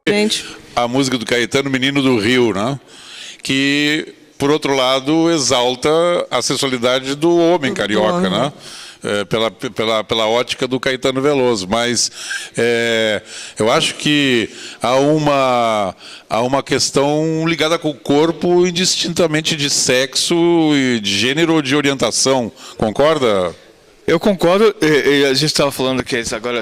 Gente. A música do Caetano, Menino do Rio, né? Que, por outro lado, exalta a sensualidade do homem carioca, né? Pela ótica do Caetano Veloso, mas eu acho que há uma questão ligada com o corpo indistintamente de sexo, de gênero ou de orientação. Concorda? Eu concordo. A gente estava falando que agora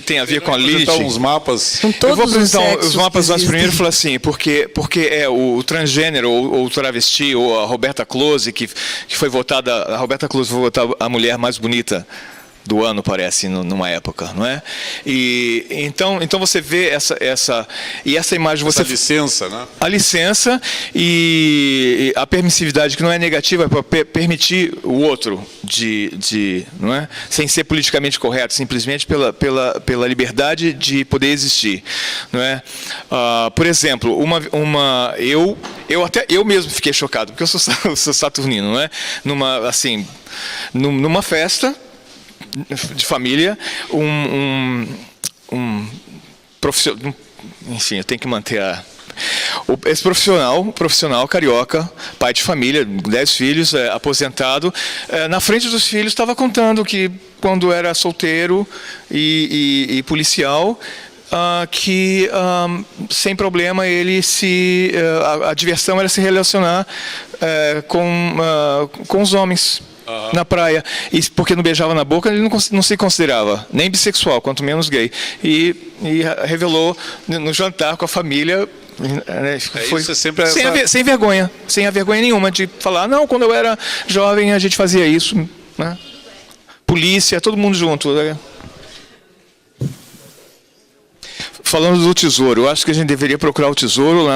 tem a ver com a Lilith. Uns mapas. Eu vou apresentar os mapas antes primeiro e falar assim, porque o transgênero, ou o travesti, ou a Roberta Close, que foi votada, a Roberta Close foi votada a mulher mais bonita do ano, parece, numa época, não é? E então você vê essa imagem, essa licença, né? A licença e a permissividade, que não é negativa, é para permitir o outro não é? Sem ser politicamente correto, simplesmente pela liberdade de poder existir, não é? Por exemplo, eu mesmo fiquei chocado, porque eu sou saturnino, não é? Numa festa de família, profissional, enfim, eu tenho que manter esse profissional carioca, pai de família, 10 filhos, aposentado, na frente dos filhos estava contando que quando era solteiro e policial, que sem problema a diversão era se relacionar com os homens. Na praia, porque não beijava na boca, ele não se considerava nem bissexual, quanto menos gay, e revelou no jantar com a família, né, sem vergonha nenhuma de falar, não, quando eu era jovem a gente fazia isso, né? Polícia, todo mundo junto, né? Falando do tesouro, eu acho que a gente deveria procurar o tesouro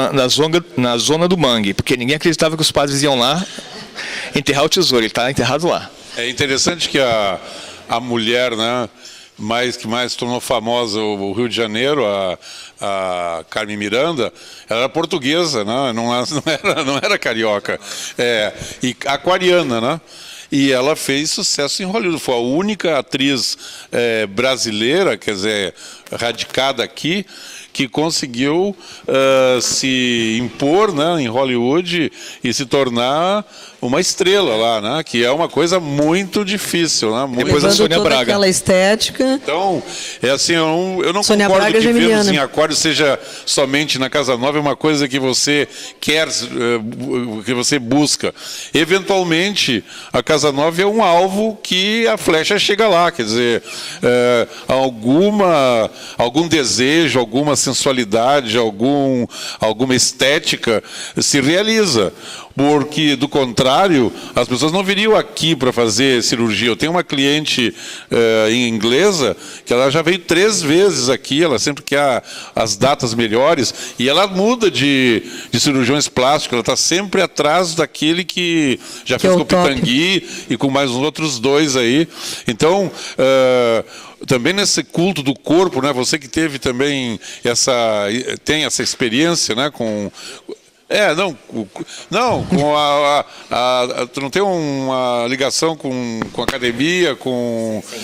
na zona do mangue, porque ninguém acreditava que os padres iam lá enterrar o tesouro, ele está enterrado lá. É interessante que a mulher, né, que mais tornou famosa o Rio de Janeiro, a Carmen Miranda, ela era portuguesa, né, não era carioca, e aquariana, né? E ela fez sucesso em Hollywood. Foi a única atriz brasileira, quer dizer, radicada aqui, que conseguiu se impor, né, em Hollywood e se tornar uma estrela lá, né, que é uma coisa muito difícil, né? Depois a Sônia Braga. Aquela estética. Então, assim, eu não Sônia concordo Braga, que Geminiana. Vênus em Aquário seja somente na Casa Nova, é uma coisa que você quer, que você busca. Eventualmente, a Casa Nova é um alvo que a flecha chega lá, quer dizer, algum desejo, alguma sensualidade, alguma estética se realiza. Porque, do contrário, as pessoas não viriam aqui para fazer cirurgia. Eu tenho uma cliente inglesa que ela já veio 3 vezes aqui, ela sempre quer as datas melhores, e ela muda de cirurgiões plásticos, ela está sempre atrás daquele que já fez com o Pitangui e com mais uns outros 2 aí. Então, também nesse culto do corpo, né, você que teve também tem essa experiência, né, com... tu não tem uma ligação com academia,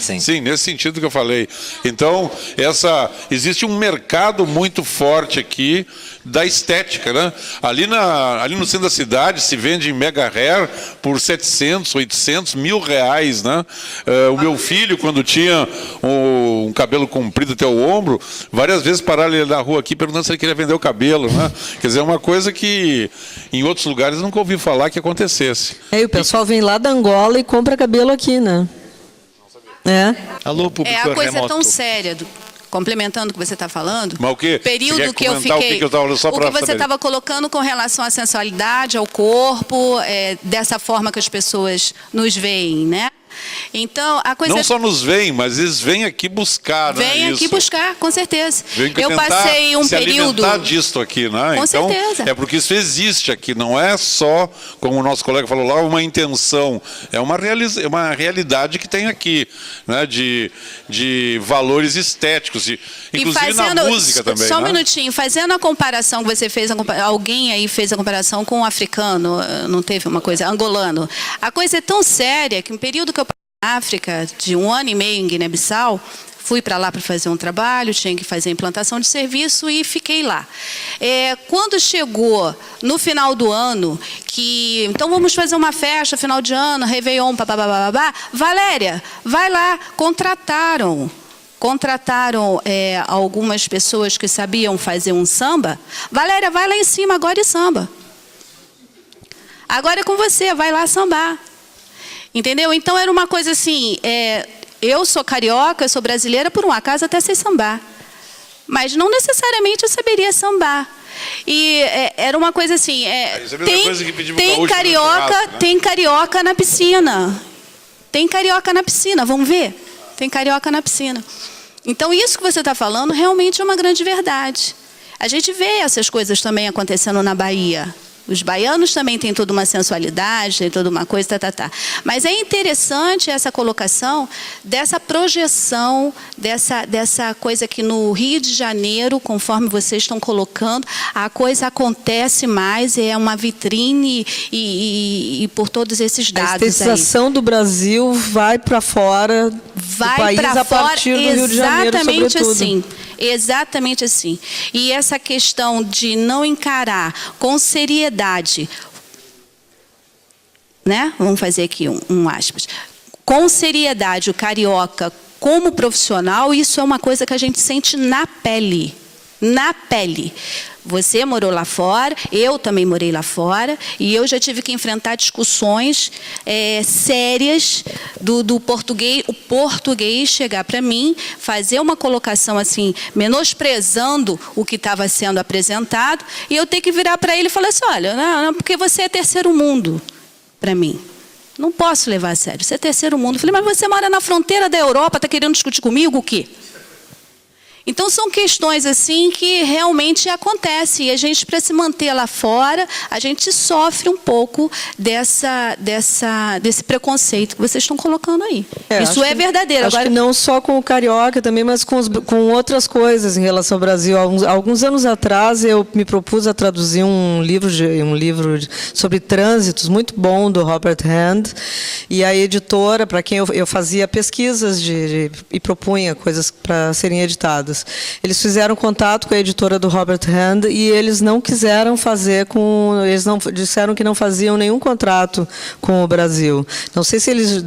Sim, nesse sentido que eu falei. Então, existe um mercado muito forte aqui da estética, né? Ali no centro da cidade se vende em mega hair por 700, 800, R$1.000, né? O meu filho, quando tinha um cabelo comprido até o ombro, várias vezes pararam ele na rua aqui perguntando se ele queria vender o cabelo, né? Quer dizer, é uma coisa que em outros lugares nunca ouvi falar que acontecesse. O pessoal vem lá da Angola e compra cabelo aqui, né? Alô, público remoto. A coisa é tão séria, complementando o que você está falando. Mas o quê? Período que eu fiquei. O que você estava colocando com relação à sensualidade, ao corpo, dessa forma que as pessoas nos veem, né? Então, a coisa... Não só nos veem, mas eles vêm aqui buscar, né? Vêm aqui buscar, com certeza. Eu passei um período... alimentar disto aqui, né? Com então, certeza. é porque isso existe aqui, não é só, como o nosso colega falou lá, uma intenção. É uma realidade que tem aqui, né? De valores estéticos, inclusive na música também. Só um minutinho, fazendo a comparação que você fez, alguém aí fez a comparação com o africano, não teve uma coisa, angolano. A coisa é tão séria que um período que eu passei na África, de 1 ano e meio em Guiné-Bissau, fui para lá para fazer um trabalho, tinha que fazer a implantação de serviço e fiquei lá. Quando chegou no final do ano, que então vamos fazer uma festa, final de ano, Réveillon, babá, Valéria, vai lá, contrataram algumas pessoas que sabiam fazer um samba. Valéria, vai lá em cima agora e samba. Agora é com você, vai lá sambar. Entendeu? Então era uma coisa assim, eu sou carioca, eu sou brasileira, por um acaso até sei sambar. Mas não necessariamente eu saberia sambar. E era uma coisa assim, tem carioca na piscina. Tem carioca na piscina, vamos ver? Tem carioca na piscina. Então isso que você está falando realmente é uma grande verdade. A gente vê essas coisas também acontecendo na Bahia. Os baianos também têm toda uma sensualidade, tem toda uma coisa, Mas é interessante essa colocação dessa projeção, dessa coisa que no Rio de Janeiro, conforme vocês estão colocando, a coisa acontece mais, é uma vitrine e por todos esses dados. A estetização do Brasil vai para fora do país a partir do Rio de Janeiro, exatamente sobretudo. Assim. Exatamente assim. E essa questão de não encarar com seriedade, né? Vamos fazer aqui um aspas. Com seriedade o carioca como profissional, isso é uma coisa que a gente sente na pele. Na pele. Você morou lá fora, eu também morei lá fora, e eu já tive que enfrentar discussões sérias do português, o português chegar para mim, fazer uma colocação assim, menosprezando o que estava sendo apresentado, e eu ter que virar para ele e falar assim, olha, não, porque você é terceiro mundo para mim. Não posso levar a sério, você é terceiro mundo. Eu falei, mas você mora na fronteira da Europa, está querendo discutir comigo o quê? Então, são questões assim que realmente acontecem. E a gente, para se manter lá fora, a gente sofre um pouco desse preconceito que vocês estão colocando aí. Isso é verdadeiro. Acho que não só com o carioca também, mas com outras coisas em relação ao Brasil. Alguns anos atrás, eu me propus a traduzir um livro sobre trânsitos, muito bom, do Robert Hand. E a editora, para quem eu fazia pesquisas e propunha coisas para serem editadas. Eles fizeram contato com a editora do Robert Hand e eles não quiseram fazer eles não disseram que não faziam nenhum contrato com o Brasil. Não sei se eles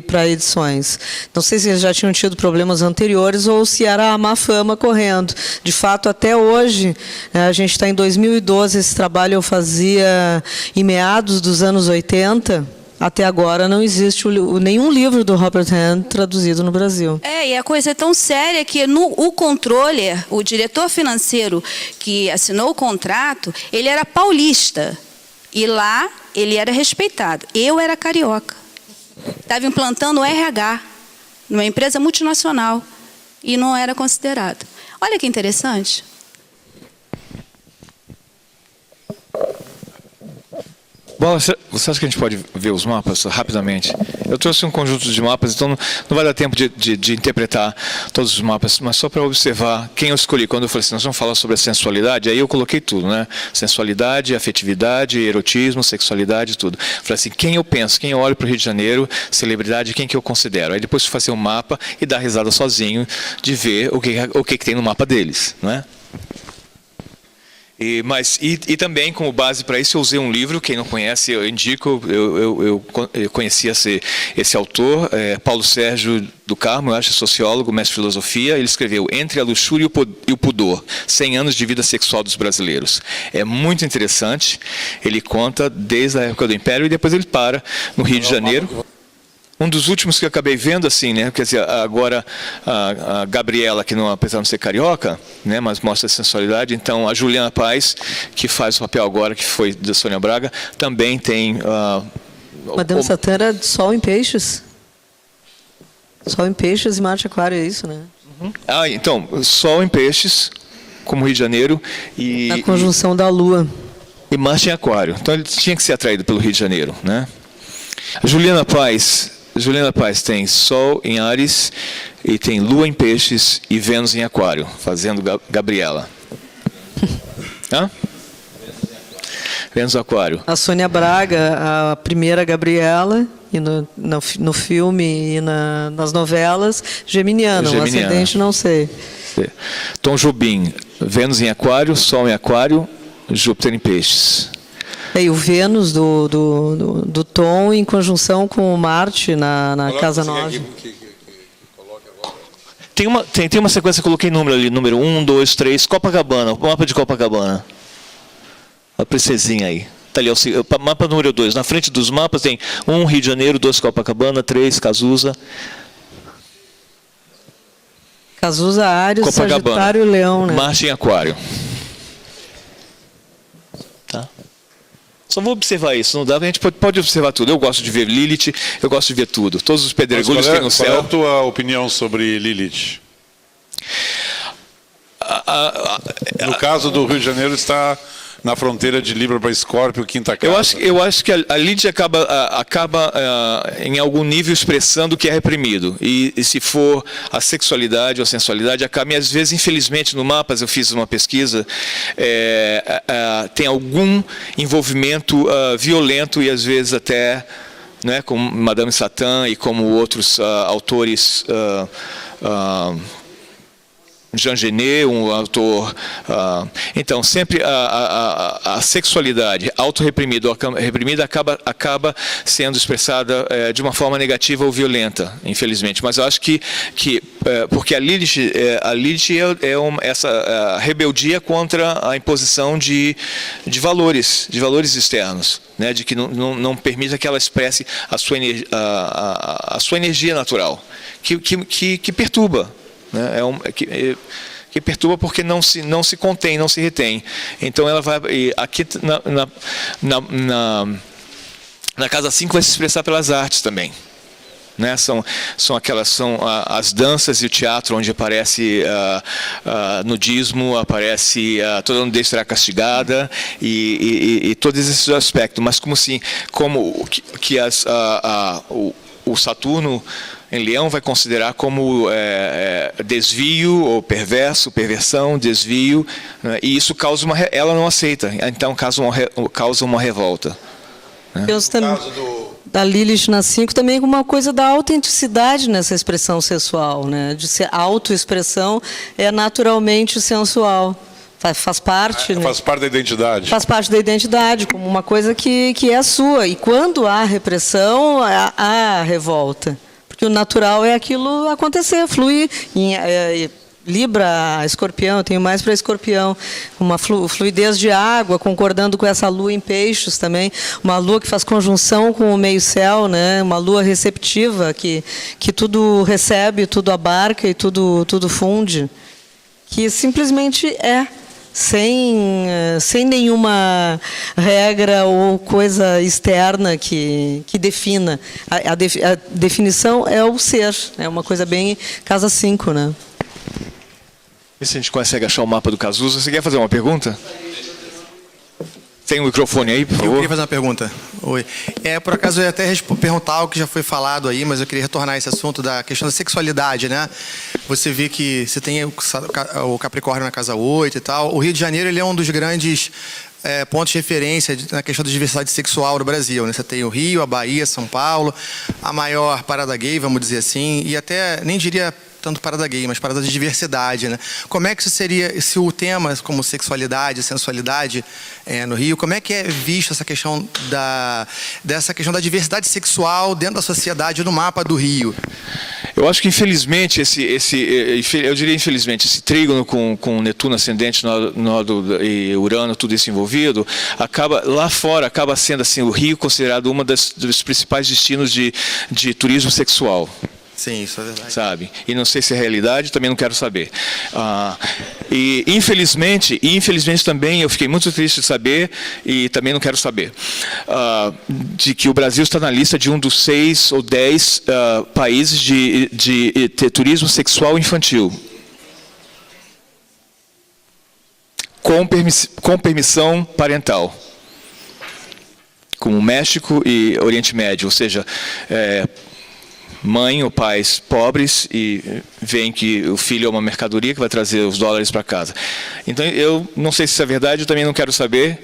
para edições. Não sei se eles já tinham tido problemas anteriores ou se era a má fama correndo. De fato, até hoje, a gente está em 2012, esse trabalho eu fazia em meados dos anos 80. Até agora não existe nenhum livro do Robert Hand traduzido no Brasil. E a coisa é tão séria que o controller, o diretor financeiro que assinou o contrato, ele era paulista. E lá ele era respeitado. Eu era carioca. Estava implantando o RH numa empresa multinacional e não era considerado. Olha que interessante. Bom, você acha que a gente pode ver os mapas rapidamente? Eu trouxe um conjunto de mapas, então não vai dar tempo de interpretar todos os mapas, mas só para observar quem eu escolhi. Quando eu falei assim, nós vamos falar sobre a sensualidade, aí eu coloquei tudo, né? Sensualidade, afetividade, erotismo, sexualidade, tudo. Falei assim, quem eu penso, quem eu olho para o Rio de Janeiro, celebridade, quem que eu considero. Aí depois fazer um mapa e dar risada sozinho de ver o que tem no mapa deles, não é? E também, como base para isso, eu usei um livro, quem não conhece, eu indico, eu conheci esse autor, Paulo Sérgio do Carmo, eu acho, sociólogo, mestre de filosofia. Ele escreveu Entre a Luxúria e o Pudor, 100 anos de vida sexual dos brasileiros. É muito interessante, ele conta desde a época do Império e depois ele para no Rio de Janeiro. Um dos últimos que eu acabei vendo, assim, né? Quer dizer, agora a Gabriela, que não, apesar de não ser carioca, né, mas mostra a sensualidade. Então, a Juliana Paz, que faz o papel agora, que foi da Sônia Braga, também tem... Madame Satã era de Sol em Peixes? Sol em Peixes e Marte Aquário, é isso, né? Então, Sol em Peixes, como Rio de Janeiro, Na conjunção da Lua. e Marte em Aquário. Então ele tinha que ser atraído pelo Rio de Janeiro, né? Juliana Paz tem Sol em Áries e tem Lua em Peixes e Vênus em Aquário, fazendo Gabriela. Hã? Vênus Aquário. A Sônia Braga, a primeira Gabriela, e no filme e nas novelas, Geminiana. O ascendente não sei. Tom Jobim, Vênus em Aquário, Sol em Aquário, Júpiter em Peixes. E o Vênus do Tom em conjunção com o Marte na Casa 9. Tem uma sequência, eu coloquei número ali, número 1, 2, 3, Copacabana, o mapa de Copacabana. A princesinha aí. Está ali, o mapa número 2. Na frente dos mapas tem 1, Rio de Janeiro, 2, Copacabana, 3, Cazuza. Cazuza, Áries, Sagitário e Leão, né? Marte em Aquário. Tá? Só vou observar isso, não dá, a gente pode observar tudo. Eu gosto de ver Lilith, eu gosto de ver tudo. Todos os pedregulhos que tem no céu. Qual é a tua opinião sobre Lilith? No caso do Rio de Janeiro, está na fronteira de Libra para Escórpio, quinta casa. Eu acho que a Lilith acaba em algum nível expressando o que é reprimido. E se for a sexualidade ou a sensualidade, acaba, e às vezes, infelizmente, no Mapas, eu fiz uma pesquisa, tem algum envolvimento violento e às vezes até, né, como Madame Satã e como outros autores... Jean Genet, um autor... então, sempre a sexualidade autorreprimida ou reprimida acaba sendo expressada de uma forma negativa ou violenta, infelizmente. Mas eu acho que porque a Lilith é essa rebeldia contra a imposição de valores externos, né, de que não permita que ela expresse a sua energia natural, que perturba. Né? Que perturba porque não se contém, não se retém. Então ela vai aqui na casa 5 vai se expressar pelas artes também, né? São as danças e o teatro onde aparece nudismo, aparece toda nudez será castigada e todos esses aspectos. Mas o Saturno em Leão vai considerar como desvio ou perversão, desvio, né? E isso causa ela não aceita, então causa uma revolta. Né? Penso também da Lilith na 5 também com uma coisa da autenticidade nessa expressão sexual, né? De ser autoexpressão é naturalmente sensual. Faz parte, né? Faz parte da identidade. Faz parte da identidade, como uma coisa que é sua. E quando há repressão, há revolta. Porque o natural é aquilo acontecer, fluir. Libra, Escorpião, eu tenho mais para Escorpião. Uma fluidez de água, concordando com essa lua em Peixes também. Uma lua que faz conjunção com o meio-céu, né? Uma lua receptiva, que tudo recebe, tudo abarca e tudo funde. Que simplesmente é. Sem nenhuma regra ou coisa externa que defina. A definição é o ser, é uma coisa bem casa 5, né? Vê se a gente consegue achar o mapa do Cazuza. Você quer fazer uma pergunta? Tem um microfone aí, por favor? Eu queria fazer uma pergunta. Oi. Por acaso eu ia até perguntar algo que já foi falado aí, mas eu queria retornar esse assunto da questão da sexualidade, né? Você vê que você tem o Capricórnio na casa 8 e tal. O Rio de Janeiro ele é um dos grandes pontos de referência na questão da diversidade sexual no Brasil, né? Você tem o Rio, a Bahia, São Paulo, a maior parada gay, vamos dizer assim, e até, nem diria tanto parada gay, mas parada de diversidade, né? Como é que isso seria, se o tema como sexualidade, sensualidade no Rio, como é que é visto essa questão dessa questão da diversidade sexual dentro da sociedade no mapa do Rio? Eu acho que infelizmente eu diria infelizmente esse trígono com Netuno ascendente, Nódo e Urano, tudo isso envolvido, lá fora acaba sendo assim o Rio considerado uma dos principais destinos de turismo sexual. Sim, isso é verdade. Sabe? E não sei se é realidade, também não quero saber. E infelizmente também eu fiquei muito triste de saber, e também não quero saber, de que o Brasil está na lista de um dos 6 ou 10 países de turismo sexual infantil. Com permissão parental. Como México e Oriente Médio, ou seja, mãe ou pais pobres e veem que o filho é uma mercadoria que vai trazer os dólares para casa. Então, eu não sei se isso é verdade, eu também não quero saber,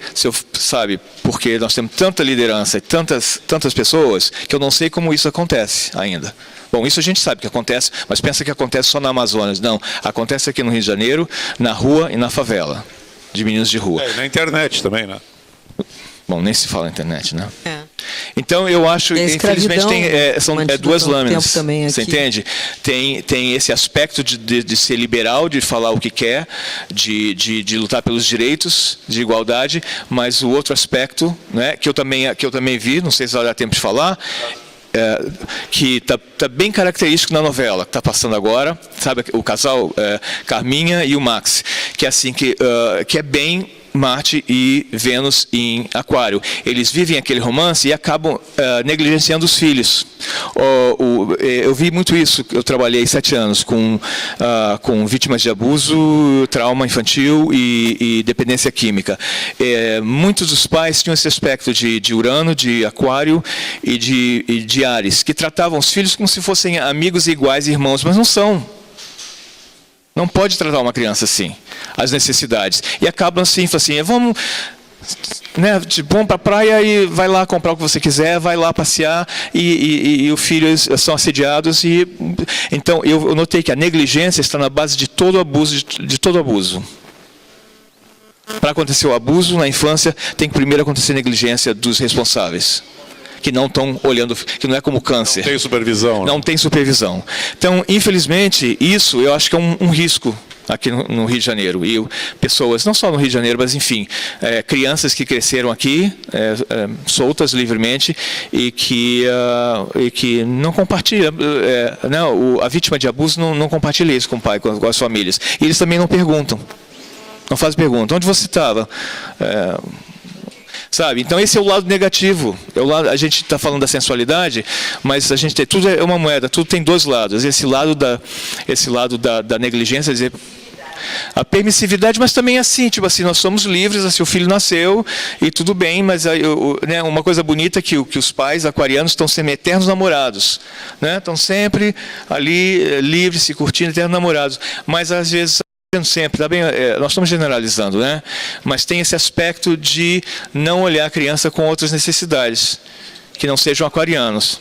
sabe, porque nós temos tanta liderança e tantas pessoas que eu não sei como isso acontece ainda. Bom, isso a gente sabe que acontece, mas pensa que acontece só na Amazonas. Não, acontece aqui no Rio de Janeiro, na rua e na favela, de meninos de rua. Na internet também, né? Bom, nem se fala na internet, né? Então, eu acho que, infelizmente, são duas lâminas. Você entende? Tem esse aspecto de ser liberal, de falar o que quer, de lutar pelos direitos, de igualdade, mas o outro aspecto, né, que eu também vi, não sei se vai dar tempo de falar, que tá bem característico na novela que está passando agora, sabe, o casal Carminha e o Max, que é assim, que é bem Marte e Vênus em Aquário. Eles vivem aquele romance e acabam negligenciando os filhos. Eu vi muito isso, eu trabalhei 7 anos com vítimas de abuso, trauma infantil e dependência química. Muitos dos pais tinham esse aspecto de Urano, de Aquário e de Áries, que tratavam os filhos como se fossem amigos iguais, irmãos, mas não são. Não pode tratar uma criança assim, as necessidades. E acabam assim, vamos, né, vamos para a praia e vai lá comprar o que você quiser, vai lá passear, e os filhos são assediados. Então, eu notei que a negligência está na base de todo abuso, de todo abuso. Para acontecer o abuso na infância, tem que primeiro acontecer a negligência dos responsáveis, que não estão olhando, que não é como câncer. Não tem supervisão. Não tem supervisão. Então, infelizmente, isso eu acho que é um risco aqui no Rio de Janeiro. E pessoas, não só no Rio de Janeiro, mas enfim, crianças que cresceram aqui, soltas livremente, e que não compartilham, a vítima de abuso não compartilha isso com o pai, com as famílias. E eles também não perguntam. Não fazem pergunta. Onde você estava? Sabe? Então, esse é o lado negativo. A gente está falando da sensualidade, mas a gente tem, tudo é uma moeda, tudo tem dois lados. Esse lado da negligência, dizer, a permissividade, mas também assim, tipo assim, nós somos livres, assim, o filho nasceu e tudo bem, mas né, uma coisa bonita é que os pais aquarianos estão sempre eternos namorados, né? Estão sempre ali livres, se curtindo, eternos namorados, mas às vezes sempre, tá bem, nós estamos generalizando, né? Mas tem esse aspecto de não olhar a criança com outras necessidades, que não sejam aquarianos.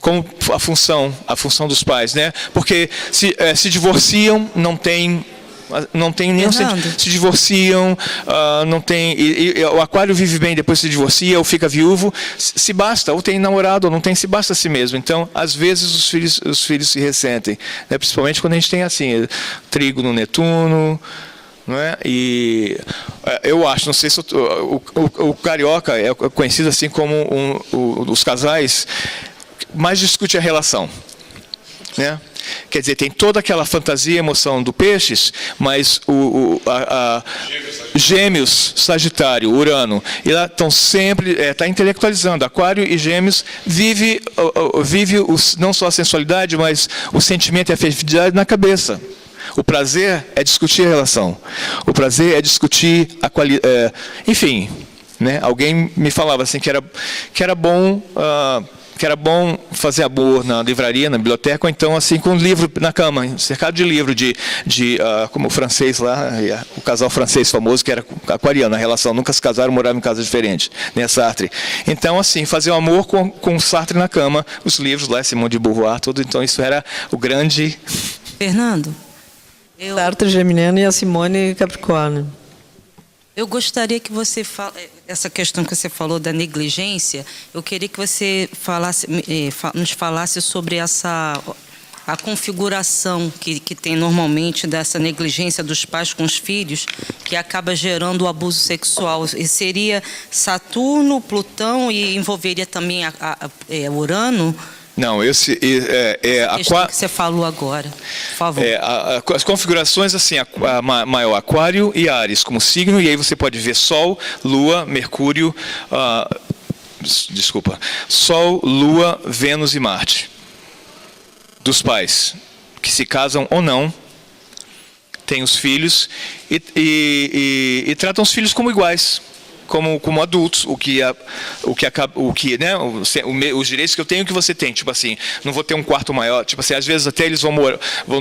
Como a função dos pais, né? Porque se divorciam, não tem nenhum sentido. Se divorciam, não tem. E o aquário vive bem, depois se divorcia ou fica viúvo, se basta, ou tem namorado, ou não tem, se basta a si mesmo. Então, às vezes, os filhos se ressentem, né? Principalmente quando a gente tem assim, trigo no Netuno. Não é? E eu acho, não sei se o carioca é conhecido assim como os casais mais discute a relação, né? Quer dizer, tem toda aquela fantasia e emoção do peixes, mas Gêmeos, Sagitário, Urano, e lá estão sempre, está intelectualizando. Aquário e Gêmeos vive não só a sensualidade, mas o sentimento e a afetividade na cabeça. O prazer é discutir a relação. O prazer é discutir a qualidade. Enfim, né? Alguém me falava assim que era bom fazer amor na livraria, na biblioteca, ou então assim com um livro na cama, cercado de livro, como o francês lá, o casal francês famoso que era aquariano, a relação, nunca se casaram, moravam em casas diferentes, né, Sartre. Então, assim, fazer o amor com Sartre na cama, os livros lá, Simone de Beauvoir, tudo, então isso era o grande... Fernando, Sartre geminiano e a Simone Capricórnio. eu gostaria que você essa questão que você falou da negligência, eu queria que você nos falasse sobre a configuração que tem normalmente dessa negligência dos pais com os filhos, que acaba gerando o abuso sexual. E seria Saturno, Plutão e envolveria também Urano? Não, esse A questão que você falou agora, por favor. as configurações assim, maior Aquário e Áries como signo, e aí você pode ver Sol, Lua, Mercúrio, Sol, Lua, Vênus e Marte. Dos pais que se casam ou não, têm os filhos e tratam os filhos como iguais. Como adultos, os direitos que eu tenho que você tem, tipo assim, não vou ter um quarto maior, tipo assim, às vezes até eles vão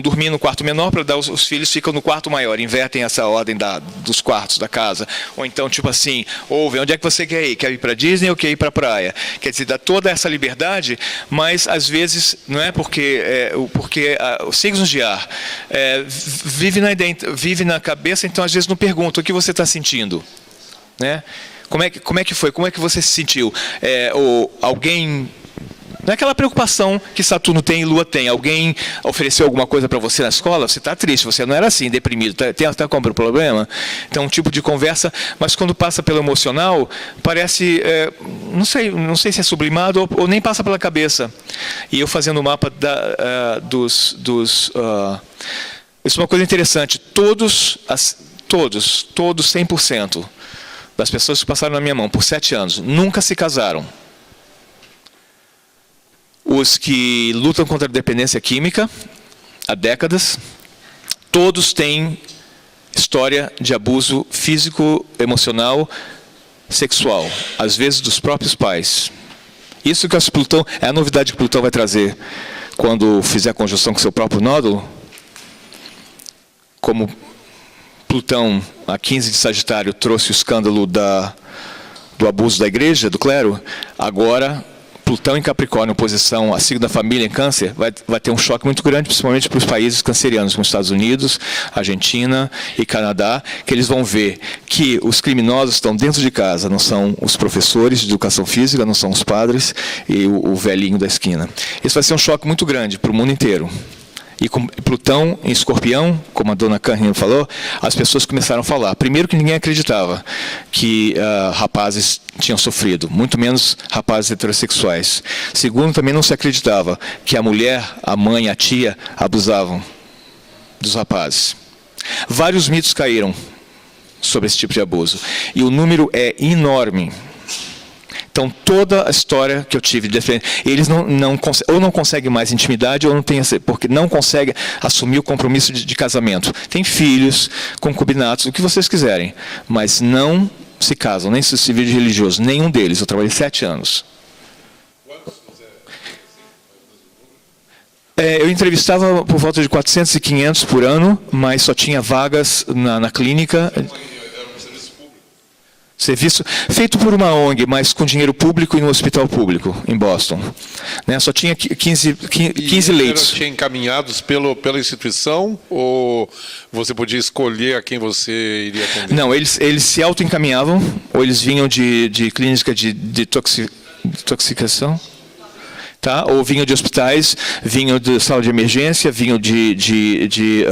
dormir no quarto menor para dar os filhos ficam no quarto maior, invertem essa ordem dos quartos da casa, ou então tipo assim, onde é que você quer ir para Disney ou quer ir para a praia? Quer dizer, dá toda essa liberdade, mas às vezes não é porque os signos de ar vive na cabeça, então às vezes não pergunta o que você está sentindo. Né? Como é que foi? Como é que você se sentiu? Ou alguém... Não é aquela preocupação que Saturno tem e Lua tem. Alguém ofereceu alguma coisa para você na escola? Você está triste, você não era assim, deprimido. Está com algum problema? Então, um tipo de conversa, mas quando passa pelo emocional, parece... não sei se é sublimado ou nem passa pela cabeça. E eu fazendo o mapa isso é uma coisa interessante. Todos 100%. Das pessoas que passaram na minha mão por 7 anos, nunca se casaram. Os que lutam contra a dependência química há décadas, todos têm história de abuso físico, emocional, sexual, às vezes dos próprios pais. Isso que Plutão é a novidade que Plutão vai trazer quando fizer a conjunção com seu próprio nódulo, como Plutão, a 15 de Sagitário, trouxe o escândalo do abuso da igreja, do clero. Agora, Plutão em Capricórnio, oposição a signo da família em Câncer, vai ter um choque muito grande, principalmente para os países cancerianos, como Estados Unidos, Argentina e Canadá, que eles vão ver que os criminosos estão dentro de casa, não são os professores de educação física, não são os padres e o velhinho da esquina. Isso vai ser um choque muito grande para o mundo inteiro. E com Plutão em Escorpião, como a dona Carrinho falou, as pessoas começaram a falar. Primeiro que ninguém acreditava que rapazes tinham sofrido, muito menos rapazes heterossexuais. Segundo, também não se acreditava que a mulher, a mãe, a tia abusavam dos rapazes. Vários mitos caíram sobre esse tipo de abuso. E o número é enorme. Então, toda a história que eu tive, eles ou não conseguem mais intimidade, ou não tem, porque não conseguem assumir o compromisso de casamento. Tem filhos, concubinatos, o que vocês quiserem, mas não se casam, nem se vivem religioso, nenhum deles. Eu trabalhei 7 anos. Eu entrevistava por volta de 400 e 500 por ano, mas só tinha vagas na clínica. Serviço feito por uma ONG, mas com dinheiro público e no hospital público, em Boston. Né? Só tinha 15 leitos. Tinha encaminhados pela instituição ou você podia escolher a quem você iria atender? Não, eles se auto-encaminhavam, ou eles vinham de clínica de intoxicação. Tá? Ou vinham de hospitais, vinham de sala de emergência, vinham de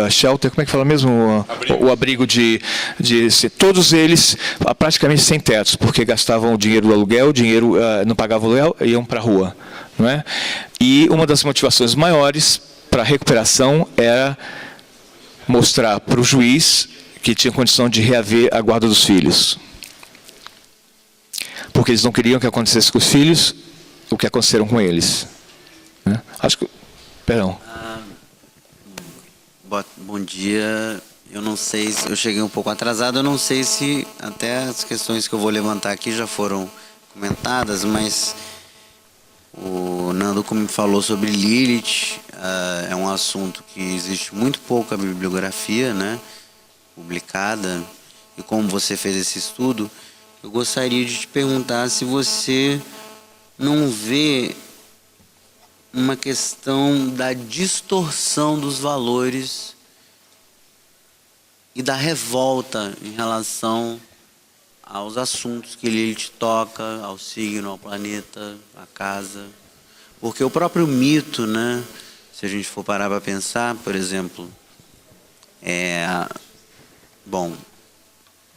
shelter, como é que fala mesmo? O abrigo todos eles praticamente sem tetos, porque gastavam o dinheiro do aluguel, não pagavam aluguel, iam para a rua. Não é? E uma das motivações maiores para a recuperação era mostrar para o juiz que tinha condição de reaver a guarda dos filhos. Porque eles não queriam que acontecesse com os filhos o que aconteceram com eles. Né? Acho que... Perdão. Bom dia. Eu não sei se... Eu cheguei um pouco atrasado. Eu não sei se até as questões que eu vou levantar aqui já foram comentadas, mas o Nando, como falou sobre Lilith, é um assunto que existe muito pouca bibliografia, né, publicada. E como você fez esse estudo, eu gostaria de te perguntar se você não vê uma questão da distorção dos valores e da revolta em relação aos assuntos que Lilith toca, ao signo, ao planeta, à casa. Porque o próprio mito, né, se a gente for parar para pensar, por exemplo, bom,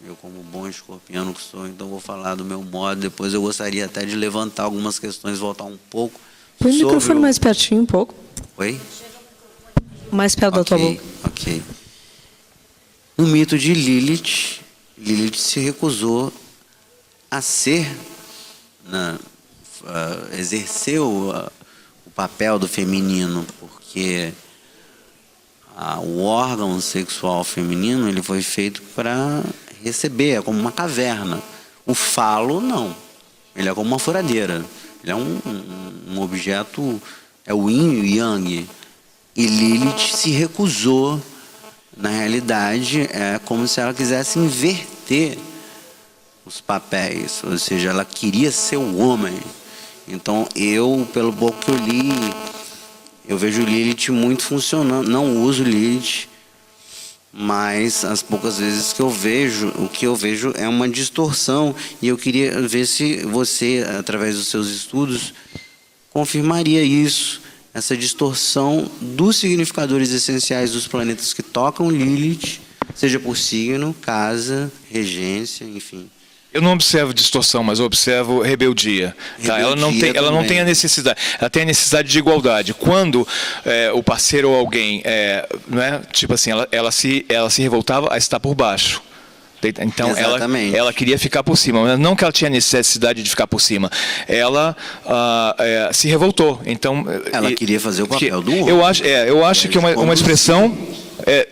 eu como bom escorpiano que sou, então vou falar do meu modo, depois eu gostaria até de levantar algumas questões, voltar um pouco Põe o sobre microfone mais pertinho um pouco. Oi? Mais perto da tua Ok, boca. ok. No mito de Lilith, Lilith se recusou a ser, exerceu o papel do feminino, porque o órgão sexual feminino ele foi feito para receber, é como uma caverna. O falo, não. Ele é como uma furadeira. Ele é um objeto, é o yin e o yang. E Lilith se recusou. Na realidade, é como se ela quisesse inverter os papéis. Ou seja, ela queria ser o homem. Então, pelo pouco que eu li, eu vejo Lilith muito funcionando. Não uso Lilith, mas as poucas vezes que eu vejo, o que eu vejo é uma distorção. E eu queria ver se você, através dos seus estudos, confirmaria isso, essa distorção dos significadores essenciais dos planetas que tocam Lilith, seja por signo, casa, regência, enfim. Eu não observo distorção, mas eu observo rebeldia. Tá? Ela não tem a necessidade. Ela tem a necessidade de igualdade. Quando o parceiro ou alguém, não é, tipo assim, ela se revoltava a estar por baixo. Então ela queria ficar por cima, mas não que ela tinha necessidade de ficar por cima. Ela se revoltou. Então ela queria fazer o papel do homem. Eu acho que uma expressão,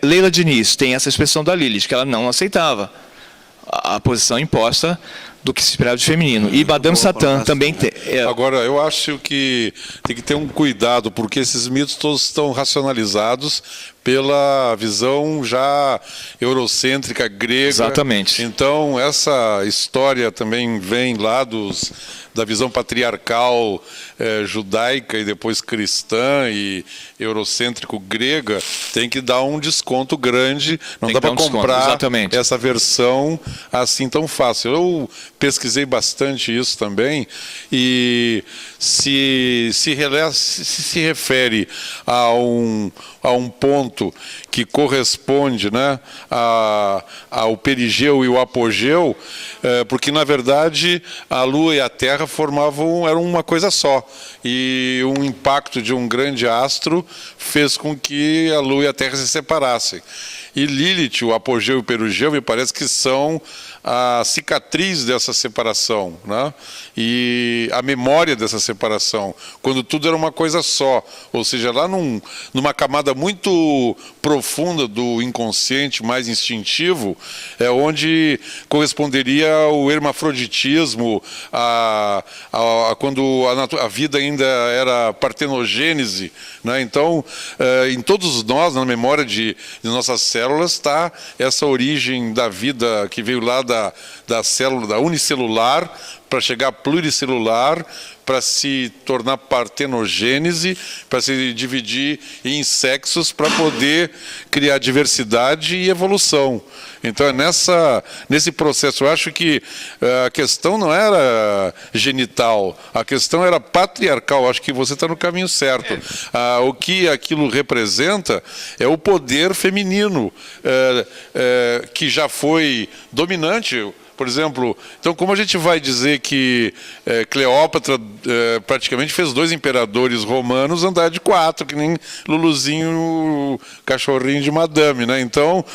Leila Diniz tem essa expressão da Lilith, que ela não aceitava a posição imposta do que se esperava de feminino. E Madame Satã também tem. Agora, eu acho que tem que ter um cuidado, porque esses mitos todos estão racionalizados pela visão já eurocêntrica grega. Exatamente. Então, essa história também vem lá da visão patriarcal judaica e depois cristã e eurocêntrico grega. Tem que dar um desconto grande. Não dá para comprar essa versão assim tão fácil. Eu pesquisei bastante isso também, e se refere a um ponto que corresponde, né, ao perigeu e o apogeu, porque na verdade a Lua e a Terra eram uma coisa só, e um impacto de um grande astro fez com que a Lua e a Terra se separassem. E Lilith, o apogeu e o perigeu, me parece que são a cicatriz dessa separação, né? E a memória dessa separação, quando tudo era uma coisa só, ou seja, lá numa camada muito profunda do inconsciente, mais instintivo, é onde corresponderia ao hermafroditismo, quando a vida ainda era partenogênese, né? Então, em todos nós, na memória de nossas células, está essa origem da vida que veio lá da célula, da unicelular, para chegar a pluricelular, para se tornar partenogênese, para se dividir em sexos, para poder criar diversidade e evolução. Então, é nesse processo. Eu acho que a questão não era genital, a questão era patriarcal. Acho que você está no caminho certo. O que aquilo representa é o poder feminino, que já foi dominante. Por exemplo, então como a gente vai dizer que Cleópatra praticamente fez 2 imperadores romanos andar de 4, que nem Luluzinho, cachorrinho de madame, né? Então,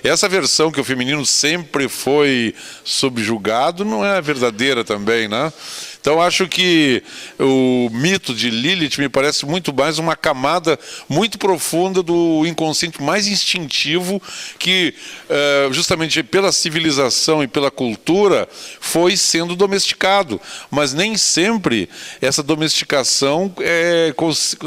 essa versão que o feminino sempre foi subjugado não é verdadeira também, né? Então, acho que o mito de Lilith me parece muito mais uma camada muito profunda do inconsciente mais instintivo que, justamente pela civilização e pela cultura, foi sendo domesticado. Mas nem sempre essa domesticação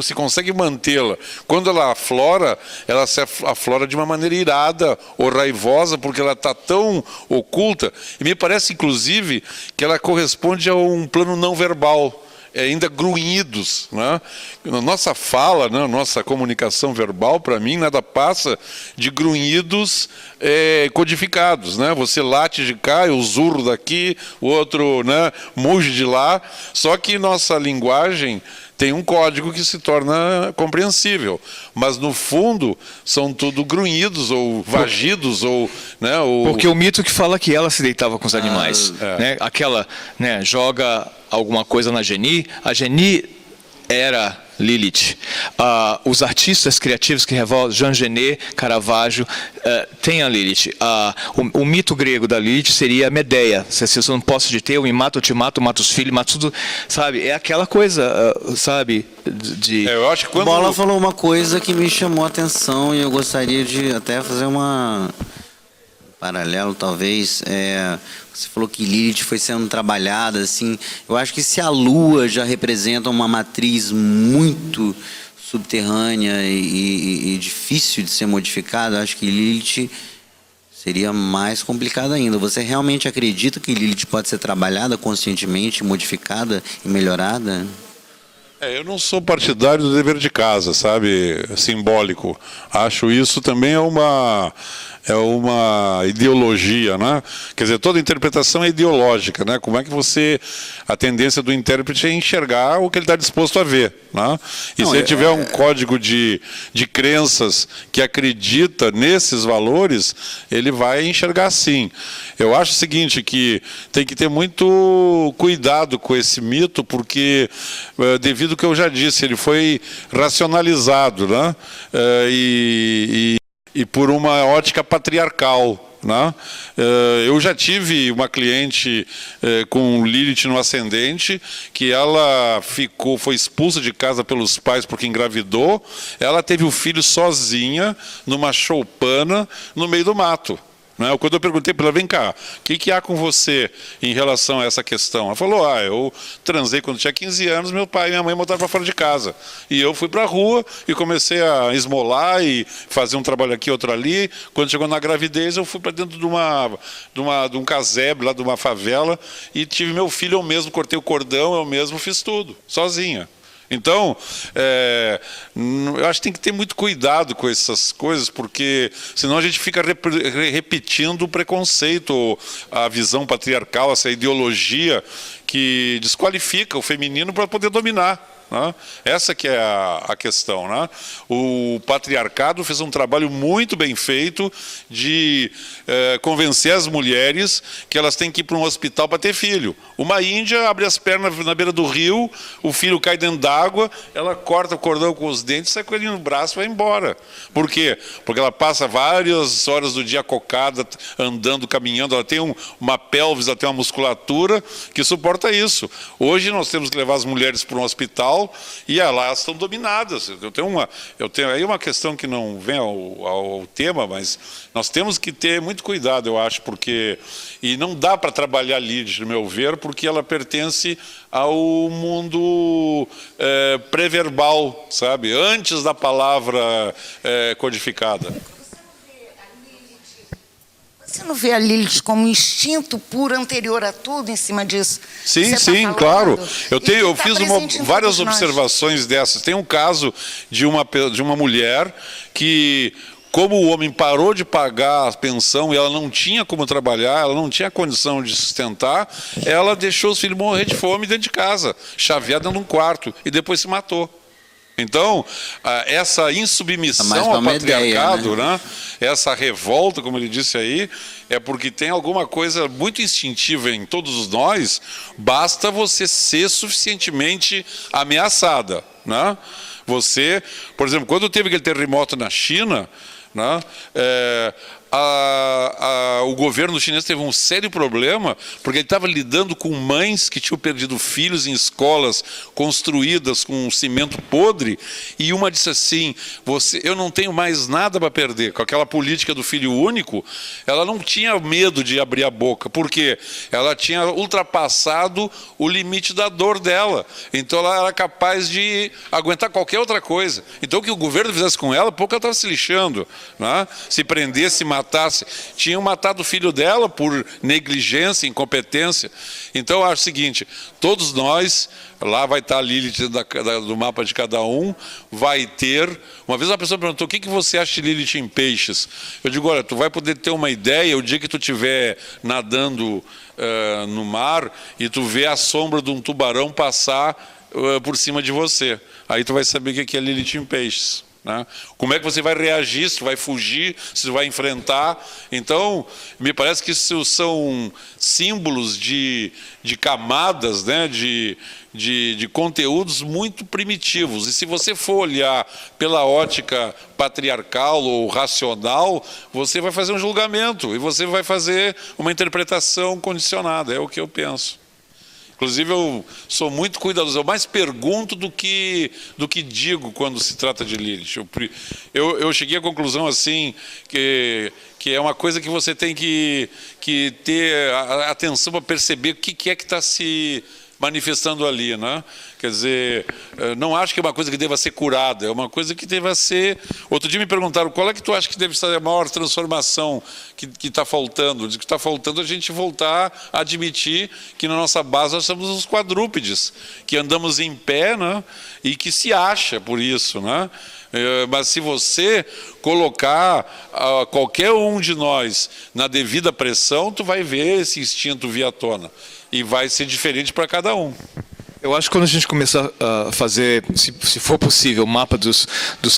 se consegue mantê-la. Quando ela aflora, ela se aflora de uma maneira irada ou raivosa, porque ela está tão oculta. E me parece, inclusive, que ela corresponde a um plano não verbal, ainda grunhidos, né? Na nossa fala, né, nossa comunicação verbal, para mim, nada passa de grunhidos codificados, né? Você late de cá, eu zurro daqui, o outro, né, muge de lá, só que nossa linguagem tem um código que se torna compreensível, mas no fundo são tudo grunhidos ou vagidos ou, né, porque o mito que fala que ela se deitava com os animais, né? Aquela, né, joga alguma coisa na Geni, a Geni era Lilith. Os artistas criativos que revoltam, Jean Genet, Caravaggio, tem a Lilith. O mito grego da Lilith seria Medeia. Se eu não posso te ter, eu me mato, eu te mato, mato os filhos, mato tudo. Sabe? É aquela coisa, sabe? Eu acho que quando... Bola falou uma coisa que me chamou a atenção e eu gostaria de até fazer um paralelo, talvez. Você falou que Lilith foi sendo trabalhada, assim. Eu acho que se a Lua já representa uma matriz muito subterrânea e difícil de ser modificada, eu acho que Lilith seria mais complicado ainda. Você realmente acredita que Lilith pode ser trabalhada conscientemente, modificada e melhorada? Eu não sou partidário do dever de casa, sabe? Simbólico. Acho isso também é uma ideologia, né? Quer dizer, toda interpretação é ideológica, né? Como é que a tendência do intérprete é enxergar o que ele está disposto a ver, né? E se ele tiver um código de crenças que acredita nesses valores, ele vai enxergar assim. Eu acho o seguinte, que tem que ter muito cuidado com esse mito, porque, devido ao que eu já disse, ele foi racionalizado, né? E por uma ótica patriarcal, né? Eu já tive uma cliente com Lilith no ascendente, que ela foi expulsa de casa pelos pais porque engravidou, ela teve o filho sozinha, numa choupana, no meio do mato. Quando eu perguntei para ela, vem cá, o que há com você em relação a essa questão? Ela falou, eu transei quando tinha 15 anos, meu pai e minha mãe me botaram para fora de casa. E eu fui para a rua e comecei a esmolar e fazer um trabalho aqui, outro ali. Quando chegou na gravidez, eu fui para dentro de um casebre, lá de uma favela, e tive meu filho, eu mesmo cortei o cordão, eu mesmo fiz tudo, sozinha. Então, eu acho que tem que ter muito cuidado com essas coisas, porque senão a gente fica repetindo o preconceito, a visão patriarcal, essa ideologia que desqualifica o feminino para poder dominar. Né? Essa que é a questão. Né? O patriarcado fez um trabalho muito bem feito de convencer as mulheres que elas têm que ir para um hospital para ter filho. Uma índia abre as pernas na beira do rio, o filho cai dentro d'água, ela corta o cordão com os dentes, sai com ele no braço e vai embora. Por quê? Porque ela passa várias horas do dia cocada, andando, caminhando, ela tem uma pelvis, ela tem uma musculatura que suporta isso. Hoje nós temos que levar as mulheres para um hospital e elas estão dominadas. Eu tenho aí uma questão que não vem ao tema, mas nós temos que ter muito cuidado, eu acho, e não dá para trabalhar Lilith, no meu ver, porque ela pertence ao mundo pré-verbal, sabe? Antes da palavra codificada. Você não vê a Lilith como um instinto puro anterior a tudo em cima disso? Sim, sim, claro. Eu fiz várias observações dessas. Tem um caso de uma mulher que, como o homem parou de pagar a pensão e ela não tinha como trabalhar, ela não tinha condição de sustentar, ela deixou os filhos morrer de fome dentro de casa, chaveada dentro de um quarto, e depois se matou. Então, essa insubmissão ao patriarcado, né? Essa revolta, como ele disse aí, é porque tem alguma coisa muito instintiva em todos nós, basta você ser suficientemente ameaçada. Né? Você, por exemplo, quando teve aquele terremoto na China, né? O governo chinês teve um sério problema, porque ele estava lidando com mães que tinham perdido filhos em escolas construídas com cimento podre, e uma disse assim, eu não tenho mais nada para perder. Com aquela política do filho único, ela não tinha medo de abrir a boca, porque ela tinha ultrapassado o limite da dor dela, então ela era capaz de aguentar qualquer outra coisa. Então o que o governo fizesse com ela, pouco ela estava se lixando, né? Se prendesse, matasse. Tinham matado o filho dela por negligência, incompetência. Então eu acho o seguinte, todos nós, lá vai estar a Lilith do mapa de cada um, vai ter... Uma vez uma pessoa perguntou, o que você acha de Lilith em peixes? Eu digo, olha, tu vai poder ter uma ideia o dia que tu estiver nadando no mar e tu vê a sombra de um tubarão passar por cima de você. Aí tu vai saber o que é Lilith em peixes. né? Como é que você vai reagir, se vai fugir, se vai enfrentar. Então, me parece que isso são símbolos de camadas, né? de conteúdos muito primitivos. E se você for olhar pela ótica patriarcal ou racional, você vai fazer um julgamento e você vai fazer uma interpretação condicionada, é o que eu penso. Inclusive, eu sou muito cuidadoso, eu mais pergunto do que digo quando se trata de Lilith. Eu cheguei à conclusão assim, que é uma coisa que você tem que ter atenção para perceber o que é que está se manifestando ali, né? Quer dizer, não acho que é uma coisa que deva ser curada, é uma coisa que deva ser... Outro dia me perguntaram, qual é que tu acha que deve ser a maior transformação que está faltando? Diz que está faltando a gente voltar a admitir que na nossa base nós somos os quadrúpedes, que andamos em pé, né? E que se acha por isso, né? Mas se você colocar qualquer um de nós na devida pressão, tu vai ver esse instinto vir à tona. E vai ser diferente para cada um. Eu acho que quando a gente começar a fazer, se for possível, o mapa dos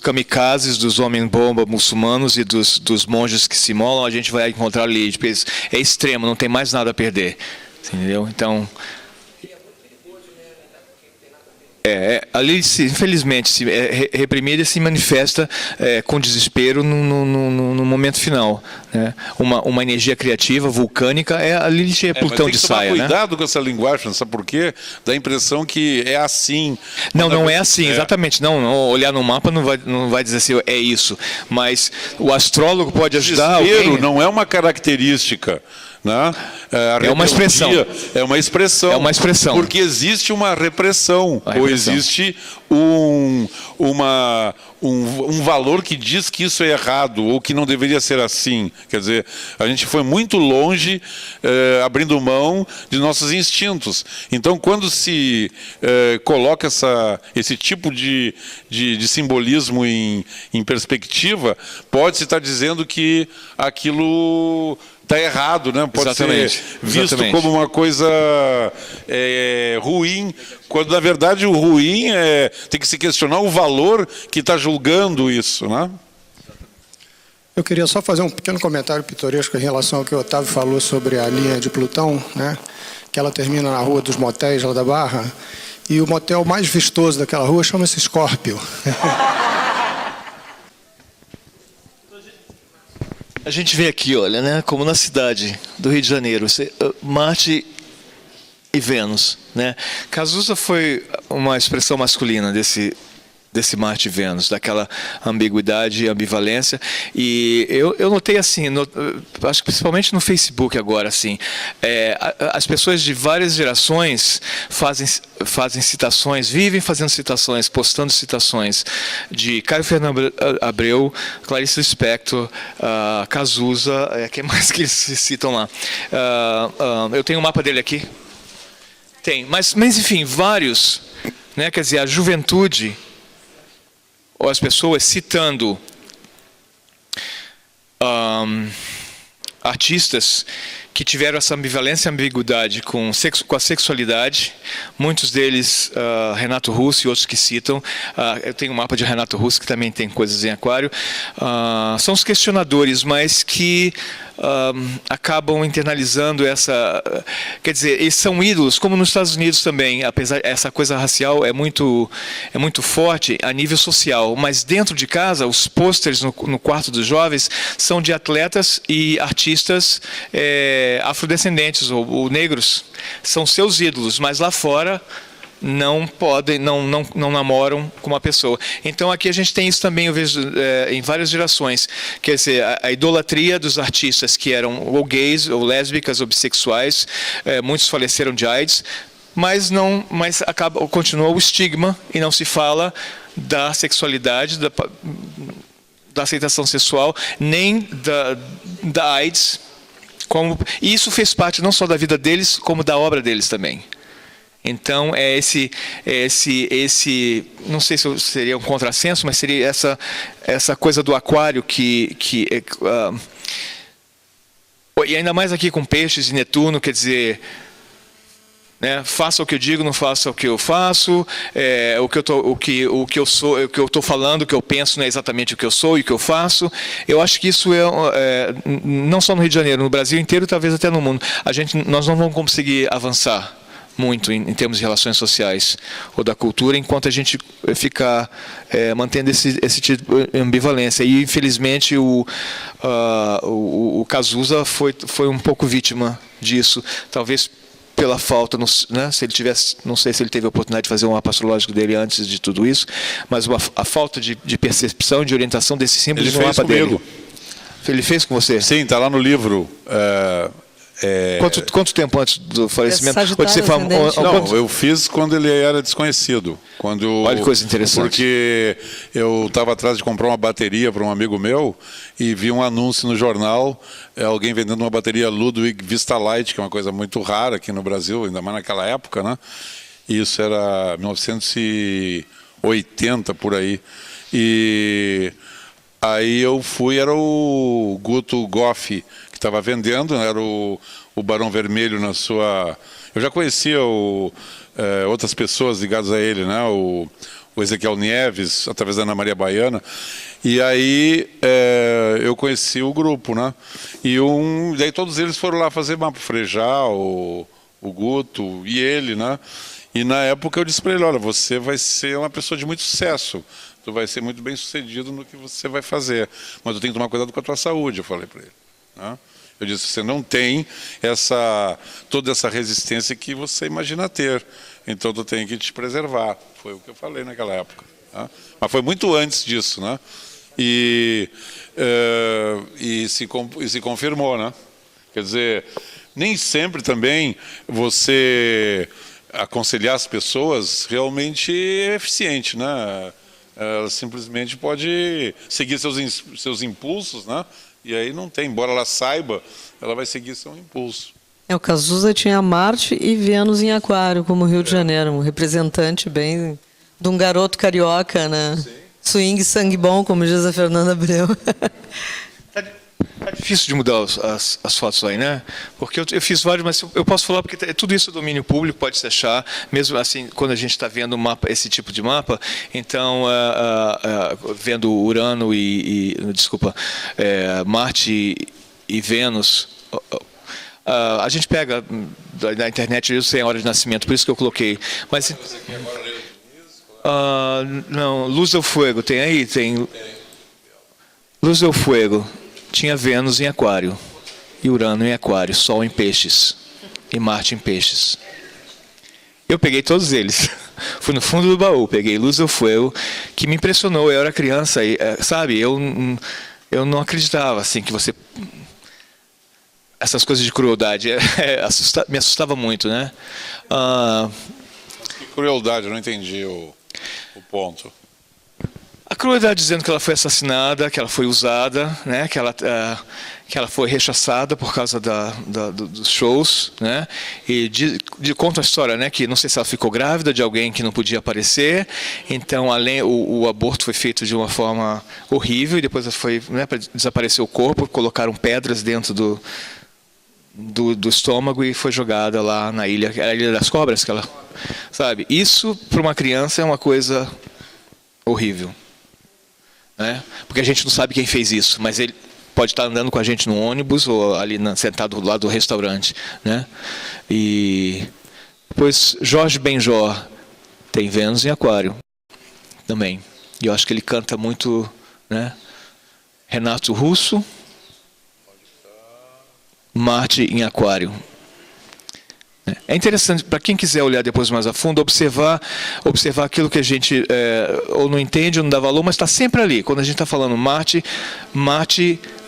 kamikazes, dos homens-bomba muçulmanos e dos monges que se molam, a gente vai encontrar Lilith. É extremo, não tem mais nada a perder. Entendeu? Então... a Lilith, infelizmente, reprimida e se manifesta com desespero no momento final. Né? Uma energia criativa, vulcânica, a Lilith é Plutão de saia. Mas cuidado com essa linguagem, sabe por quê? Dá a impressão que é assim. Não é assim, exatamente. Não, olhar no mapa não vai dizer assim, é isso. Mas o astrólogo pode ajudar Desespero alguém. não é uma característica. Né? É uma expressão. É uma expressão. É uma expressão. Porque existe uma repressão. Ou existe um valor que diz que isso é errado ou que não deveria ser assim. Quer dizer, a gente foi muito longe abrindo mão de nossos instintos. Então, quando se coloca esse tipo de simbolismo em perspectiva, pode-se estar dizendo que aquilo está errado, né? Pode ser visto como uma coisa ruim, quando na verdade o ruim tem que se questionar o valor que está julgando isso, né? Eu queria só fazer um pequeno comentário pitoresco em relação ao que o Otávio falou sobre a linha de Plutão, né? Que ela termina na Rua dos Motéis, lá da Barra, e o motel mais vistoso daquela rua chama-se Scorpio. A gente vê aqui, olha, né, como na cidade do Rio de Janeiro, Marte e Vênus, né? Cazuza foi uma expressão masculina desse Marte e Vênus, daquela ambiguidade e ambivalência. E eu notei assim, acho que principalmente no Facebook agora, assim, as pessoas de várias gerações fazem citações, vivem fazendo citações, postando citações de Caio Fernando Abreu, Clarice Lispector, Cazuza, quem mais que eles citam lá? Eu tenho um mapa dele aqui. Tem, mas enfim, vários, né? Quer dizer, a juventude ou as pessoas citando artistas que tiveram essa ambivalência e ambiguidade com a sexualidade, muitos deles, Renato Russo e outros que citam, eu tenho um mapa de Renato Russo que também tem coisas em aquário, são os questionadores, mas que acabam internalizando essa... Quer dizer, eles são ídolos, como nos Estados Unidos também, apesar essa coisa racial é muito forte a nível social, mas dentro de casa, os pôsteres no quarto dos jovens são de atletas e artistas afrodescendentes ou negros, são seus ídolos, mas lá fora não podem, não namoram com uma pessoa. Então aqui a gente tem isso também, eu vejo em várias gerações, quer dizer, a idolatria dos artistas que eram ou gays, ou lésbicas, ou bissexuais, muitos faleceram de AIDS, mas continua o estigma e não se fala da sexualidade, da aceitação sexual, nem da AIDS, e isso fez parte não só da vida deles, como da obra deles também. Então, esse não sei se seria um contrassenso, mas seria essa coisa do aquário e ainda mais aqui com peixes e Netuno, quer dizer, né? Faça o que eu digo, não faça o que eu faço. O que eu estou falando, o que eu penso não é exatamente o que eu sou e o que eu faço. Eu acho que isso não só no Rio de Janeiro, no Brasil inteiro, talvez até no mundo. Nós não vamos conseguir avançar muito em termos de relações sociais ou da cultura, enquanto a gente ficar mantendo esse tipo de ambivalência. E, infelizmente, o Cazuza foi um pouco vítima disso, talvez pela falta, né, se ele tivesse, não sei se ele teve a oportunidade de fazer um mapa astrológico dele antes de tudo isso, mas a falta de percepção, de orientação desse símbolo no mapa dele. Ele fez com você? Sim, está lá no livro. Quanto tempo antes do falecimento? Não, eu fiz quando ele era desconhecido. Olha que coisa interessante. Porque eu estava atrás de comprar uma bateria para um amigo meu e vi um anúncio no jornal, alguém vendendo uma bateria Ludwig Vistalite, que é uma coisa muito rara aqui no Brasil, ainda mais naquela época, né? Isso era 1980, por aí. E aí eu fui, era o Guto Goff que estava vendendo, era o Barão Vermelho na sua... Eu já conhecia outras pessoas ligadas a ele, né? O Ezequiel Nieves, através da Ana Maria Baiana. E aí eu conheci o grupo, né? E daí todos eles foram lá fazer mapa, o Frejá, o Guto e ele, né? E na época eu disse para ele, olha, você vai ser uma pessoa de muito sucesso, tu vai ser muito bem sucedido no que você vai fazer, mas tu tem que tomar cuidado com a tua saúde, eu falei para ele. Eu disse, você não tem toda essa resistência que você imagina ter, então tu tem que te preservar. Foi o que eu falei naquela época. Mas foi muito antes disso, né? E se confirmou, né? Quer dizer, nem sempre também você aconselhar as pessoas realmente é eficiente, né? Ela simplesmente pode seguir seus impulsos, né? E aí não tem, embora ela saiba, ela vai seguir seu impulso. O Cazuza tinha Marte e Vênus em Aquário, como Rio de Janeiro, um representante bem de um garoto carioca, né? Sim. Swing, sangue bom, como diz a Fernanda Abreu. Tá difícil de mudar as fotos aí, né? Porque eu fiz vários, mas eu posso falar porque tudo isso é domínio público, pode se achar, mesmo assim, quando a gente está vendo esse tipo de mapa, então, vendo Urano Marte e Vênus, a gente pega da internet, eu sei a hora de nascimento, por isso que eu coloquei. Mas, não, Luz do Fuego, tem aí? Tem. Luz do Fuego. Tinha Vênus em Aquário, e Urano em Aquário, Sol em Peixes, e Marte em Peixes. Eu peguei todos eles. Fui no fundo do baú, peguei Luz do Fuego, que me impressionou. Eu era criança, sabe? Eu não acreditava, assim, que você... Essas coisas de crueldade me assustava muito, né? Que crueldade? Eu não entendi o ponto. A crueldade dizendo que ela foi assassinada, que ela foi usada, né? Que ela foi rechaçada por causa dos shows, né? E conta a história, né? Que não sei se ela ficou grávida de alguém que não podia aparecer, então o aborto foi feito de uma forma horrível e depois foi, né, para desaparecer o corpo, colocaram pedras dentro do estômago e foi jogada lá na ilha, a Ilha das Cobras, que ela, sabe? Isso para uma criança é uma coisa horrível. Né? Porque a gente não sabe quem fez isso, mas ele pode estar andando com a gente no ônibus ou ali sentado do lado do restaurante, né? E depois Jorge Benjor tem Vênus em Aquário também, e eu acho que ele canta muito, né? Renato Russo, Marte em Aquário. É interessante, para quem quiser olhar depois mais a fundo, observar aquilo que a gente ou não entende ou não dá valor, mas está sempre ali. Quando a gente está falando Marte,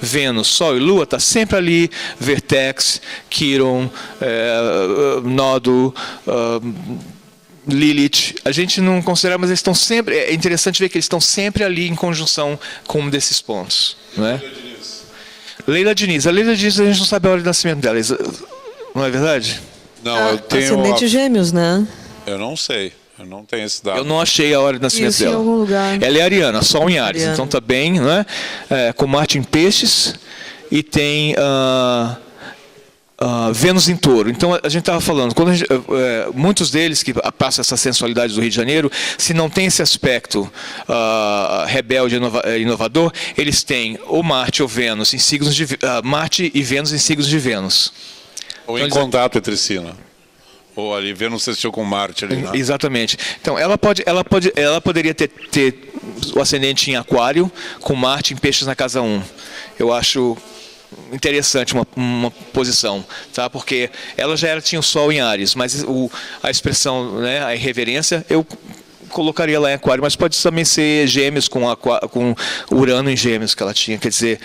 Vênus, Sol e Lua, está sempre ali, Vertex, Quiron, Nodo, Lilith. A gente não considera, mas eles estão sempre... É interessante ver que eles estão sempre ali em conjunção com um desses pontos. Não é? Leila Diniz. A Leila Diniz, a gente não sabe a hora de nascimento dela, não é verdade? Não, eu tenho... Ascendente Gêmeos, né? Eu não sei, eu não tenho esse dado. Eu não achei a hora de nascimento Isso dela. em algum lugar. Ela é ariana, Sol em Áries, então está bem, né? Com Marte em Peixes, e tem Vênus em Touro. Então, a gente estava falando, quando muitos deles que passam essa sensualidade do Rio de Janeiro, se não tem esse aspecto rebelde inovador, eles têm ou Marte ou Vênus em signos de Marte e Vênus em signos de Vênus. Ou então, em contato entre si, né? Ou ali, Vênus assistiu com Marte ali, né? Exatamente. Então, ela poderia ter o ascendente em Aquário, com Marte em Peixes na casa 1. Eu acho interessante uma posição, tá? Porque ela já tinha o Sol em Áries, mas a expressão, né, a irreverência, eu colocaria lá em Aquário, mas pode também ser Gêmeos com Urano em Gêmeos que ela tinha. Quer dizer,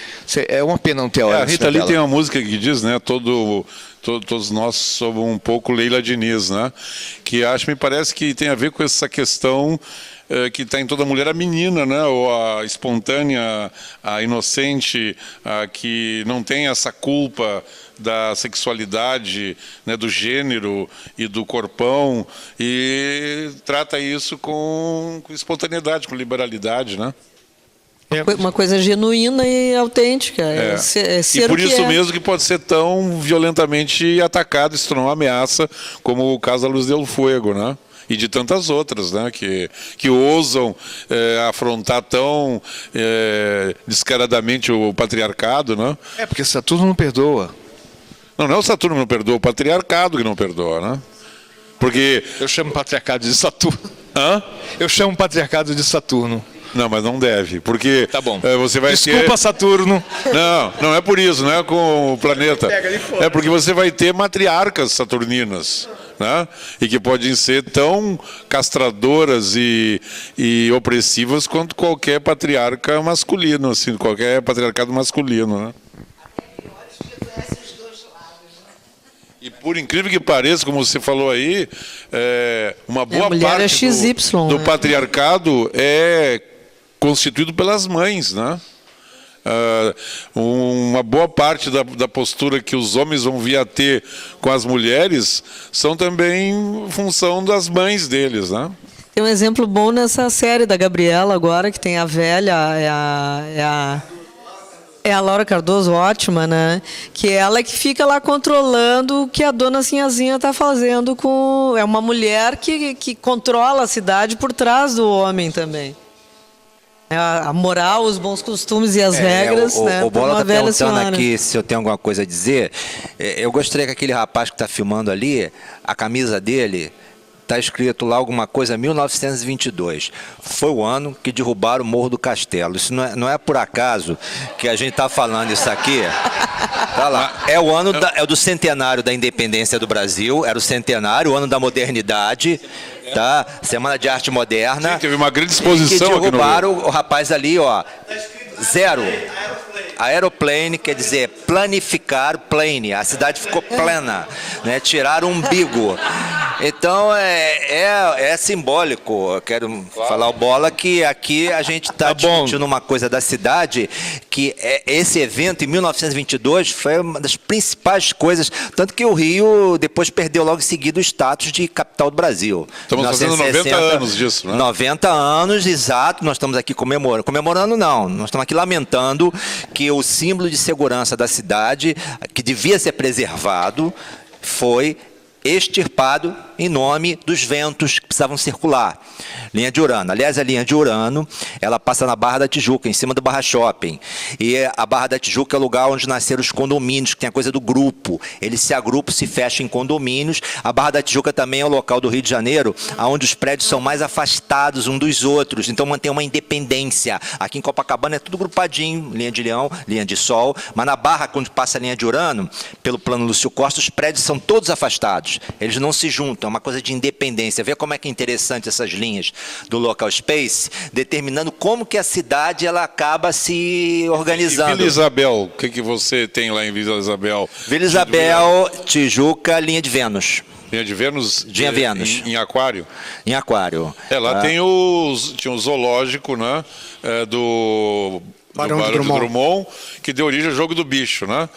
é uma pena não ter hora. A Rita Lee tem uma música que diz, né? Todos nós somos um pouco Leila Diniz, né? Que me parece que tem a ver com essa questão que está em toda mulher, a menina, né? Ou a espontânea, a inocente, a que não tem essa culpa da sexualidade, né, do gênero e do corpão, e trata isso com espontaneidade, com liberalidade, né? Uma coisa genuína e autêntica. E por isso mesmo que pode ser tão violentamente atacado, se tornar uma ameaça, como o caso da Luz del Fuego, né? E de tantas outras, né? Que ousam afrontar tão descaradamente o patriarcado, né? Porque Saturno não perdoa. Não é o Saturno que não perdoa, o patriarcado que não perdoa, né? Porque... Eu chamo patriarcado de Saturno. Hã? Eu chamo patriarcado de Saturno. Não, mas não deve, porque tá bom. Você vai Desculpa, Saturno. Não é por isso, não é com o planeta. É porque você vai ter matriarcas saturninas, né? E que podem ser tão castradoras e opressivas quanto qualquer patriarca masculino, assim, qualquer patriarcado masculino, né? E por incrível que pareça, como você falou aí, uma boa parte do patriarcado é constituído pelas mães, né? Uma boa parte da postura que os homens vão vir a ter com as mulheres são também função das mães deles, né? Tem um exemplo bom nessa série da Gabriela agora, que tem a velha, é a Laura Cardoso, ótima, né? Que ela é que fica lá controlando o que a dona Sinhazinha está fazendo com... É uma mulher que controla a cidade por trás do homem também. A moral, os bons costumes e as regras, né? O Bola está perguntando aqui se eu tenho alguma coisa a dizer. Eu gostaria que aquele rapaz que está filmando ali, a camisa dele... Está escrito lá alguma coisa, 1922. Foi o ano que derrubaram o Morro do Castelo. Isso não é por acaso que a gente está falando isso aqui. Tá lá. É o ano do centenário da independência do Brasil, era o centenário, o ano da modernidade, tá? Semana de Arte Moderna. Sim, teve uma grande exposição que derrubaram aqui no... o rapaz ali, ó. Zero. Aeroplane quer dizer planificar plane. A cidade ficou plena, né? Tiraram o umbigo. Então é simbólico. Eu quero falar o Bola que aqui a gente está discutindo uma coisa da cidade que esse evento em 1922 foi uma das principais coisas, tanto que o Rio depois perdeu logo em seguida o status de capital do Brasil. Estamos fazendo 90 anos disso, né? 90 anos, exato. Nós estamos aqui comemorando. Comemorando não, nós estamos aqui lamentando que o símbolo de segurança da cidade, que devia ser preservado, foi extirpado em nome dos ventos que precisavam circular. Linha de Urano. Aliás, a linha de Urano, ela passa na Barra da Tijuca, em cima do Barra Shopping. E a Barra da Tijuca é o lugar onde nasceram os condomínios, que tem a coisa do grupo. Eles se agrupam, se fecham em condomínios. A Barra da Tijuca também é o local do Rio de Janeiro, onde os prédios são mais afastados um dos outros. Então mantém uma independência. Aqui em Copacabana é tudo grupadinho, linha de Leão, linha de Sol. Mas na Barra, quando passa a linha de Urano, pelo plano Lúcio Costa, os prédios são todos afastados. Eles não se juntam, é uma coisa de independência. Vê como é que é interessante essas linhas do Local Space, determinando como que a cidade ela acaba se organizando. E Vila Isabel, o que você tem lá em Vila Isabel? Vila Isabel, Tijuca, linha de Vênus. Linha de Vênus? Linha Vênus. Em Aquário? Em Aquário. Lá tinha o zoológico, né? Do Barão do de Barão de Drummond. Drummond, que deu origem ao Jogo do Bicho, né?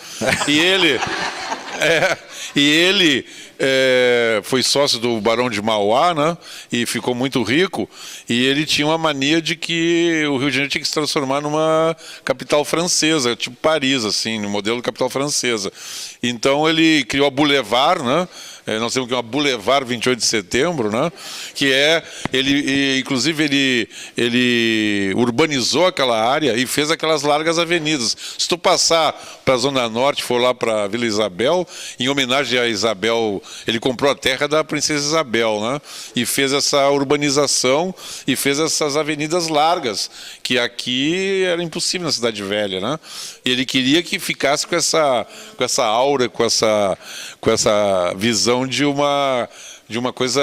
E ele foi sócio do Barão de Mauá, né? E ficou muito rico. E ele tinha uma mania de que o Rio de Janeiro tinha que se transformar numa capital francesa, tipo Paris, assim, no modelo de capital francesa. Então ele criou a Boulevard, né? Nós temos aqui uma Boulevard 28 de Setembro, né? Que inclusive ele urbanizou aquela área e fez aquelas largas avenidas. Se tu passar para a Zona Norte, for lá para a Vila Isabel, em homenagem a Isabel, ele comprou a terra da Princesa Isabel, né? E fez essa urbanização e fez essas avenidas largas, que aqui era impossível na Cidade Velha, né? E ele queria que ficasse com essa aura, com essa visão de uma coisa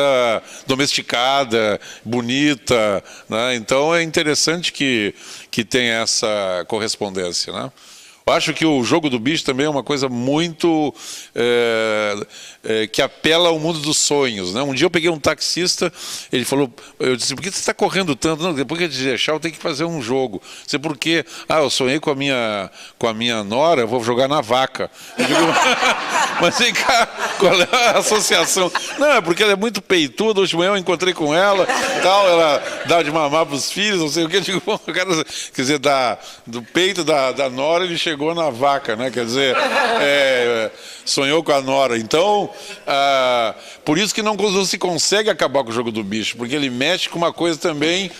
domesticada, bonita, né? Então é interessante que tem essa correspondência, né? Eu acho que o Jogo do Bicho também é uma coisa muito que apela ao mundo dos sonhos, né? Um dia eu peguei um taxista, ele falou, eu disse, por que você está correndo tanto? Não, depois que eu te deixar, eu tenho que fazer um jogo. Sei por quê? Eu sonhei com a minha nora, eu vou jogar na vaca. Eu digo, mas vem cá, qual é a associação? Não, é porque ela é muito peituda, hoje de manhã eu encontrei com ela, tal, ela dá de mamar para os filhos, não sei o quê. Eu digo, bom, quer dizer, do peito da nora, ele chegou na vaca, né? Quer dizer, sonhou com a nora. Então, por isso que não se consegue acabar com o Jogo do Bicho, porque ele mexe com uma coisa também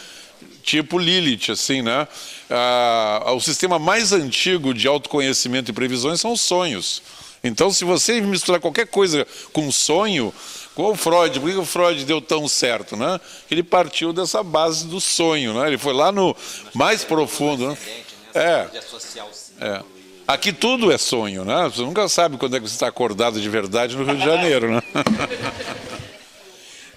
tipo Lilith, assim, né? O sistema mais antigo de autoconhecimento e previsões são os sonhos. Então, se você misturar qualquer coisa com sonho, com o Freud, por que o Freud deu tão certo, né? Ele partiu dessa base do sonho, né? Ele foi lá no mais profundo, né? Aqui tudo é sonho, né? Você nunca sabe quando é que você está acordado de verdade no Rio de Janeiro, né?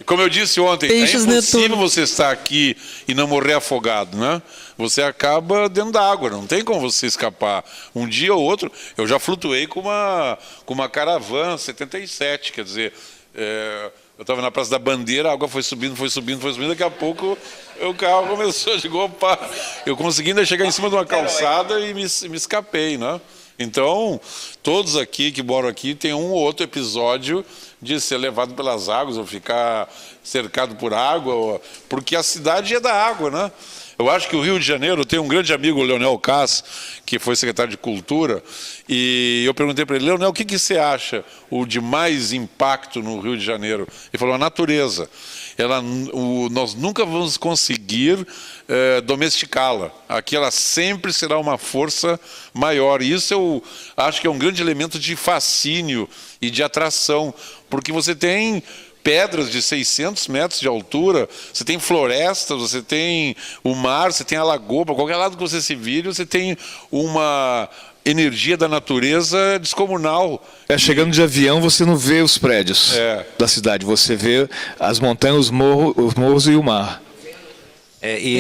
Como eu disse ontem, é impossível você estar aqui e não morrer afogado, né? Você acaba dentro da água, não tem como você escapar. Um dia ou outro, eu já flutuei com uma caravana 77, quer dizer, eu estava na Praça da Bandeira, a água foi subindo, daqui a pouco o carro começou, eu digo, opa, eu consegui ainda chegar em cima de uma calçada e me escapei, né? Então, todos aqui que moram aqui tem um ou outro episódio de ser levado pelas águas ou ficar cercado por água, porque a cidade é da água, né? Eu acho que o Rio de Janeiro tem um grande amigo, o Leonel Kass, que foi secretário de Cultura, e eu perguntei para ele, Leonel, o que você acha de mais impacto no Rio de Janeiro? Ele falou, a natureza. Nós nunca vamos conseguir domesticá-la. Aqui ela sempre será uma força maior. E isso eu acho que é um grande elemento de fascínio e de atração, porque você tem pedras de 600 metros de altura, você tem florestas, você tem o mar, você tem a lagoa, para qualquer lado que você se vire, você tem uma energia da natureza descomunal. Chegando de avião, você não vê os prédios da cidade, você vê as montanhas, os morros e o mar. E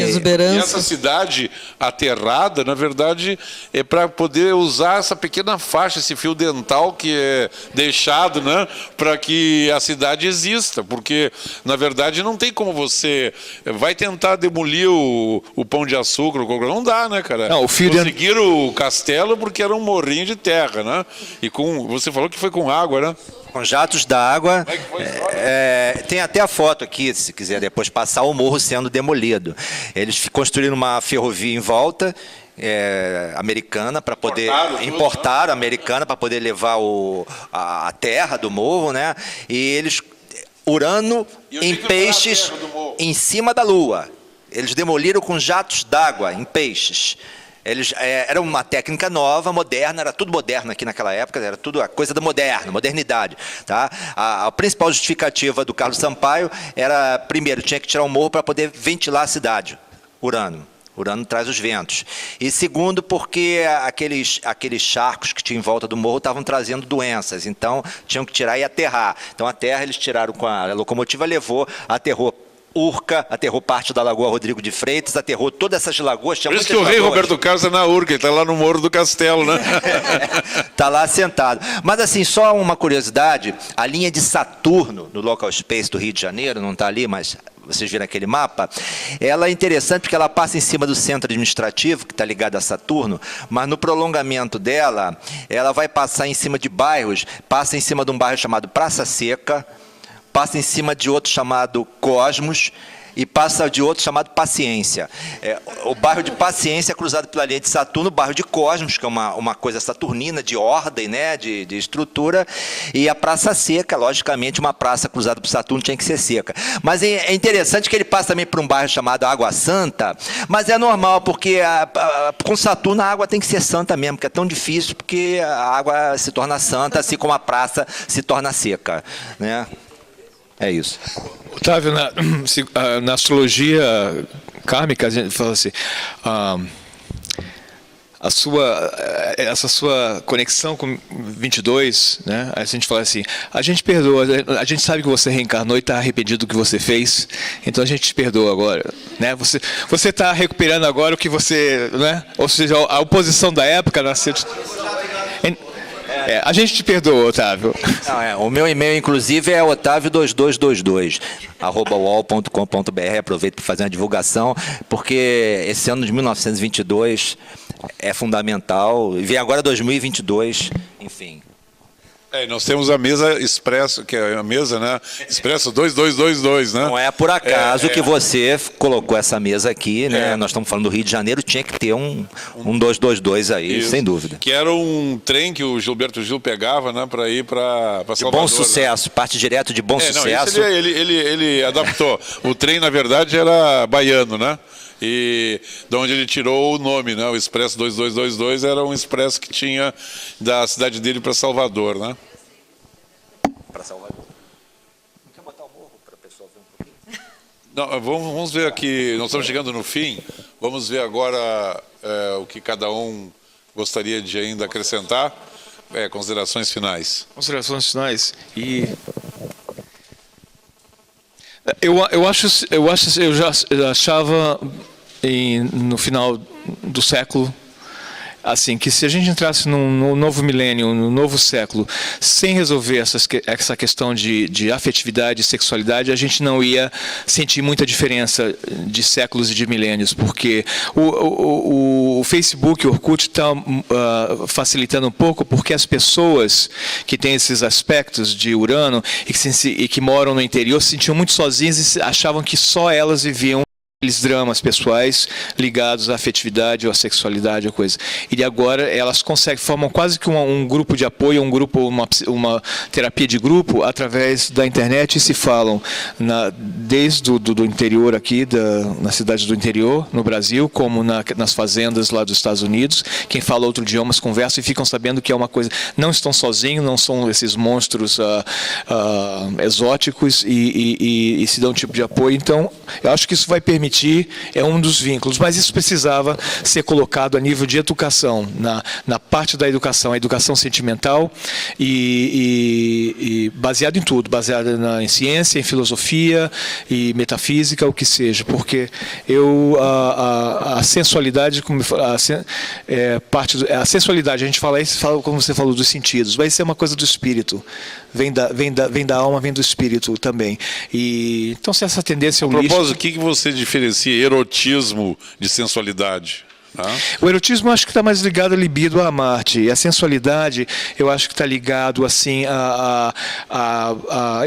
essa cidade aterrada, na verdade, é para poder usar essa pequena faixa, esse fio dental que é deixado, né, para que a cidade exista, porque, na verdade, não tem como você vai tentar demolir o Pão de Açúcar, não dá, né, cara? Não, conseguiram o castelo porque era um morrinho de terra, né? E você falou que foi com água, né? Com jatos d'água. Tem até a foto aqui, se quiser depois passar, o morro sendo demolido. Eles construíram uma ferrovia em volta, americana, para poder importar americana para poder levar a terra do morro, né? E eles urano em peixes em cima da Lua. Eles demoliram com jatos d'água em peixes. Era uma técnica nova, moderna, era tudo moderno aqui naquela época, era tudo a coisa da modernidade. Tá? A principal justificativa do Carlos Sampaio era, primeiro, tinha que tirar o morro para poder ventilar a cidade, urano. Urano traz os ventos. E segundo, porque aqueles charcos que tinham em volta do morro estavam trazendo doenças, então tinham que tirar e aterrar. Então a terra eles tiraram com a locomotiva, aterrou Urca, aterrou parte da Lagoa Rodrigo de Freitas, aterrou todas essas lagoas. Por isso que o rei Roberto Carlos é na Urca, ele está lá no Morro do Castelo, né? Está lá sentado. Mas assim, só uma curiosidade, a linha de Saturno, no Local Space do Rio de Janeiro, não está ali, mas vocês viram aquele mapa, ela é interessante porque ela passa em cima do centro administrativo, que está ligado a Saturno, mas no prolongamento dela, ela vai passar em cima de bairros, passa em cima de um bairro chamado Praça Seca, passa em cima de outro chamado Cosmos, e passa de outro chamado Paciência. O bairro de Paciência é cruzado pela linha de Saturno, o bairro de Cosmos, que é uma coisa saturnina, de ordem, né, de estrutura, e a Praça Seca, logicamente, uma praça cruzada por Saturno tinha que ser seca. Mas é interessante que ele passa também por um bairro chamado Água Santa, mas é normal, porque com Saturno a água tem que ser santa mesmo, porque é tão difícil, porque a água se torna santa, assim como a praça se torna seca, né? É isso. Otávio, na astrologia kármica, a gente fala assim, essa sua conexão com 22, né? A gente fala assim, a gente perdoa, a gente sabe que você reencarnou e está arrependido do que você fez, então a gente te perdoa agora, né? Você está recuperando agora o que você, né? Ou seja, a oposição da época nasceu de... a gente te perdoa, Otávio. Não, o meu e-mail, inclusive, é otavio2222, @uol.com.br. Aproveito para fazer uma divulgação, porque esse ano de 1922 é fundamental. E vem agora 2022, enfim. Nós temos a mesa Expresso, que é a mesa, né? Expresso 2222, né? Não é por acaso que você colocou essa mesa aqui, né? Nós estamos falando do Rio de Janeiro, tinha que ter um 222 aí, isso, sem dúvida. Que era um trem que o Gilberto Gil pegava, né, para ir para Salvador. Bom Sucesso, né? Parte direto de Bom Sucesso. Não, ele adaptou. O trem, na verdade, era baiano, né? E de onde ele tirou o nome, né? O Expresso 2222 era um expresso que tinha da cidade dele para Salvador, né? Para Salvador. Não quer botar o morro para a pessoa ver um pouquinho? Não, vamos ver aqui, nós estamos chegando no fim, vamos ver agora o que cada um gostaria de ainda acrescentar. Considerações finais. Considerações finais. E eu já achava no final do século assim, que se a gente entrasse num novo milênio, num novo século, sem resolver essa questão de afetividade e sexualidade, a gente não ia sentir muita diferença de séculos e de milênios, porque o Facebook, o Orkut está facilitando um pouco, porque as pessoas que têm esses aspectos de Urano e que moram no interior se sentiam muito sozinhas e achavam que só elas viviam aqueles dramas pessoais ligados à afetividade ou à sexualidade ou coisa. E agora elas formam quase que um grupo de apoio, uma terapia de grupo através da internet e se falam desde do interior aqui, na cidade do interior, no Brasil, como nas fazendas lá dos Estados Unidos. Quem fala outro idioma conversa e ficam sabendo que é uma coisa, não estão sozinhos, não são esses monstros exóticos e se dão um tipo de apoio. Então, eu acho que isso vai permitir, é um dos vínculos, mas isso precisava ser colocado a nível de educação, na parte da educação, a educação sentimental e baseado em tudo, baseado em ciência, em filosofia e metafísica, o que seja, porque a sensualidade, como a sensualidade, a gente fala isso, como você falou, dos sentidos, vai ser uma coisa do espírito, vem da alma, vem do espírito também. E então, se essa tendência é A propósito, o que você diferencia erotismo de sensualidade? O erotismo eu acho que está mais ligado à libido, a Marte. E a sensualidade eu acho que está ligado assim à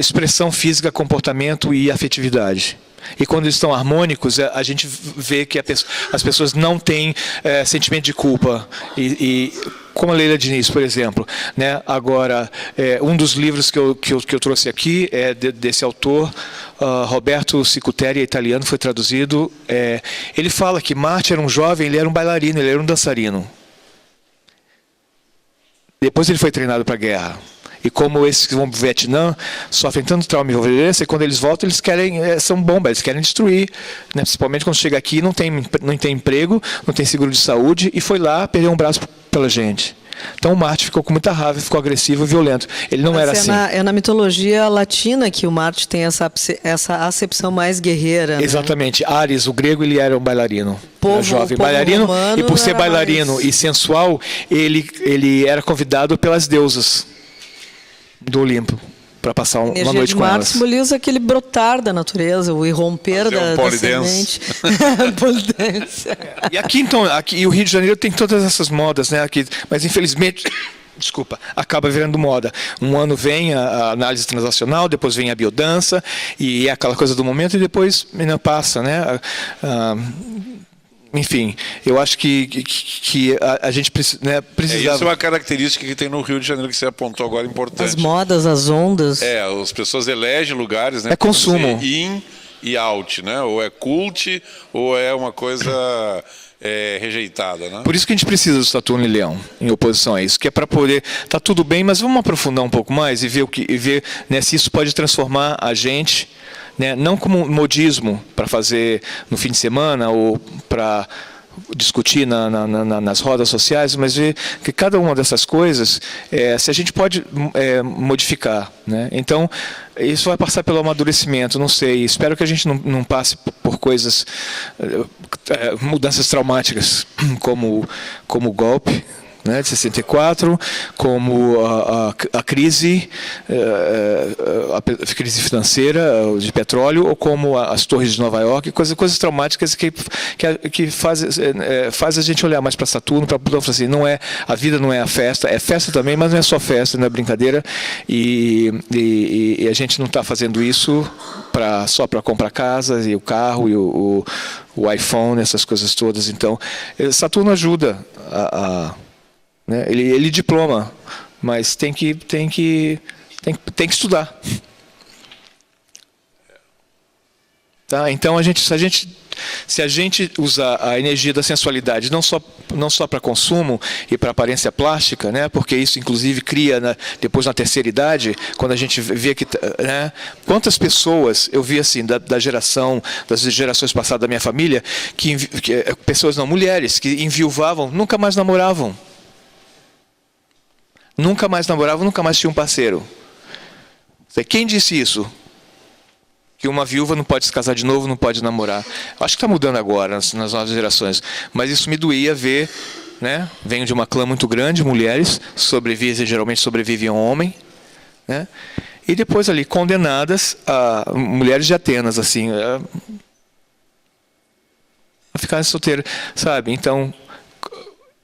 expressão física, comportamento e afetividade. E quando eles estão harmônicos, a gente vê que as pessoas não têm sentimento de culpa. Como a Leila Diniz, por exemplo, né? Agora, um dos livros que eu trouxe aqui é desse autor, Roberto Cicuteri, é italiano, foi traduzido. Ele fala que Marte era um jovem, ele era um bailarino, ele era um dançarino. Depois ele foi treinado para a guerra. E como esses que vão para o Vietnã sofrem tanto trauma e violência, quando eles voltam, eles querem, são bombas, eles querem destruir. Né? Principalmente quando chega aqui, não tem emprego, não tem seguro de saúde, e foi lá, perdeu um braço pela gente. Então o Marte ficou com muita raiva, ficou agressivo e violento. Ele não era assim. É na mitologia latina que o Marte tem essa acepção mais guerreira. Exatamente. Né? Ares, o grego, ele era um bailarino. Era jovem bailarino, e por ser bailarino e sensual, ele era convidado pelas deusas do Olimpo para passar uma Energia noite de com mar elas. simboliza aquele brotar da natureza, o irromper Fazer um da pole semente. Pole dance. E aqui, então, e o Rio de Janeiro tem todas essas modas, né? Aqui, mas infelizmente, desculpa, acaba virando moda. Um ano vem a análise transacional, depois vem a biodança, e é aquela coisa do momento, e depois ainda passa, né? Enfim, eu acho que a gente né, precisava... Isso é uma característica que tem no Rio de Janeiro que você apontou agora, importante. As modas, as ondas. As pessoas elegem lugares, né? É consumo. In e out, né? Ou é cult, ou é uma coisa rejeitada, né? Por isso que a gente precisa do Saturno e Leão, em oposição a isso, que é para poder... Tá tudo bem, mas vamos aprofundar um pouco mais e ver né, se isso pode transformar a gente... Né, não como modismo para fazer no fim de semana ou para discutir nas rodas sociais, mas ver que cada uma dessas coisas, se a gente pode modificar. Né? Então, isso vai passar pelo amadurecimento, não sei. Espero que a gente não passe por coisas, mudanças traumáticas, como o golpe, né, de 64, como a crise financeira de petróleo, ou como as torres de Nova York, coisas traumáticas que faz a gente olhar mais para Saturno, para Plutão, falar assim, a vida não é a festa, é festa também, mas não é só festa, não é brincadeira, e a gente não está fazendo isso só para comprar casas e o carro e o iPhone, essas coisas todas. Então, Saturno ajuda né? Ele diploma, mas tem que estudar. Tá? Então, se a gente usar a energia da sensualidade não só para consumo e para aparência plástica, né? Porque isso, inclusive, cria, depois na terceira idade, quando a gente vê que... Né? Quantas pessoas eu vi assim, das gerações passadas da minha família, pessoas não, mulheres, que enviuvavam, nunca mais namoravam. Nunca mais namoravam, nunca mais tinham um parceiro. Quem disse isso? Que uma viúva não pode se casar de novo, não pode namorar. Acho que está mudando agora, nas novas gerações. Mas isso me doía ver, né? Venho de uma clã muito grande, mulheres, geralmente sobrevivem um homem, né? E depois ali, condenadas a mulheres de Atenas, assim, a ficarem solteiras, sabe? Então...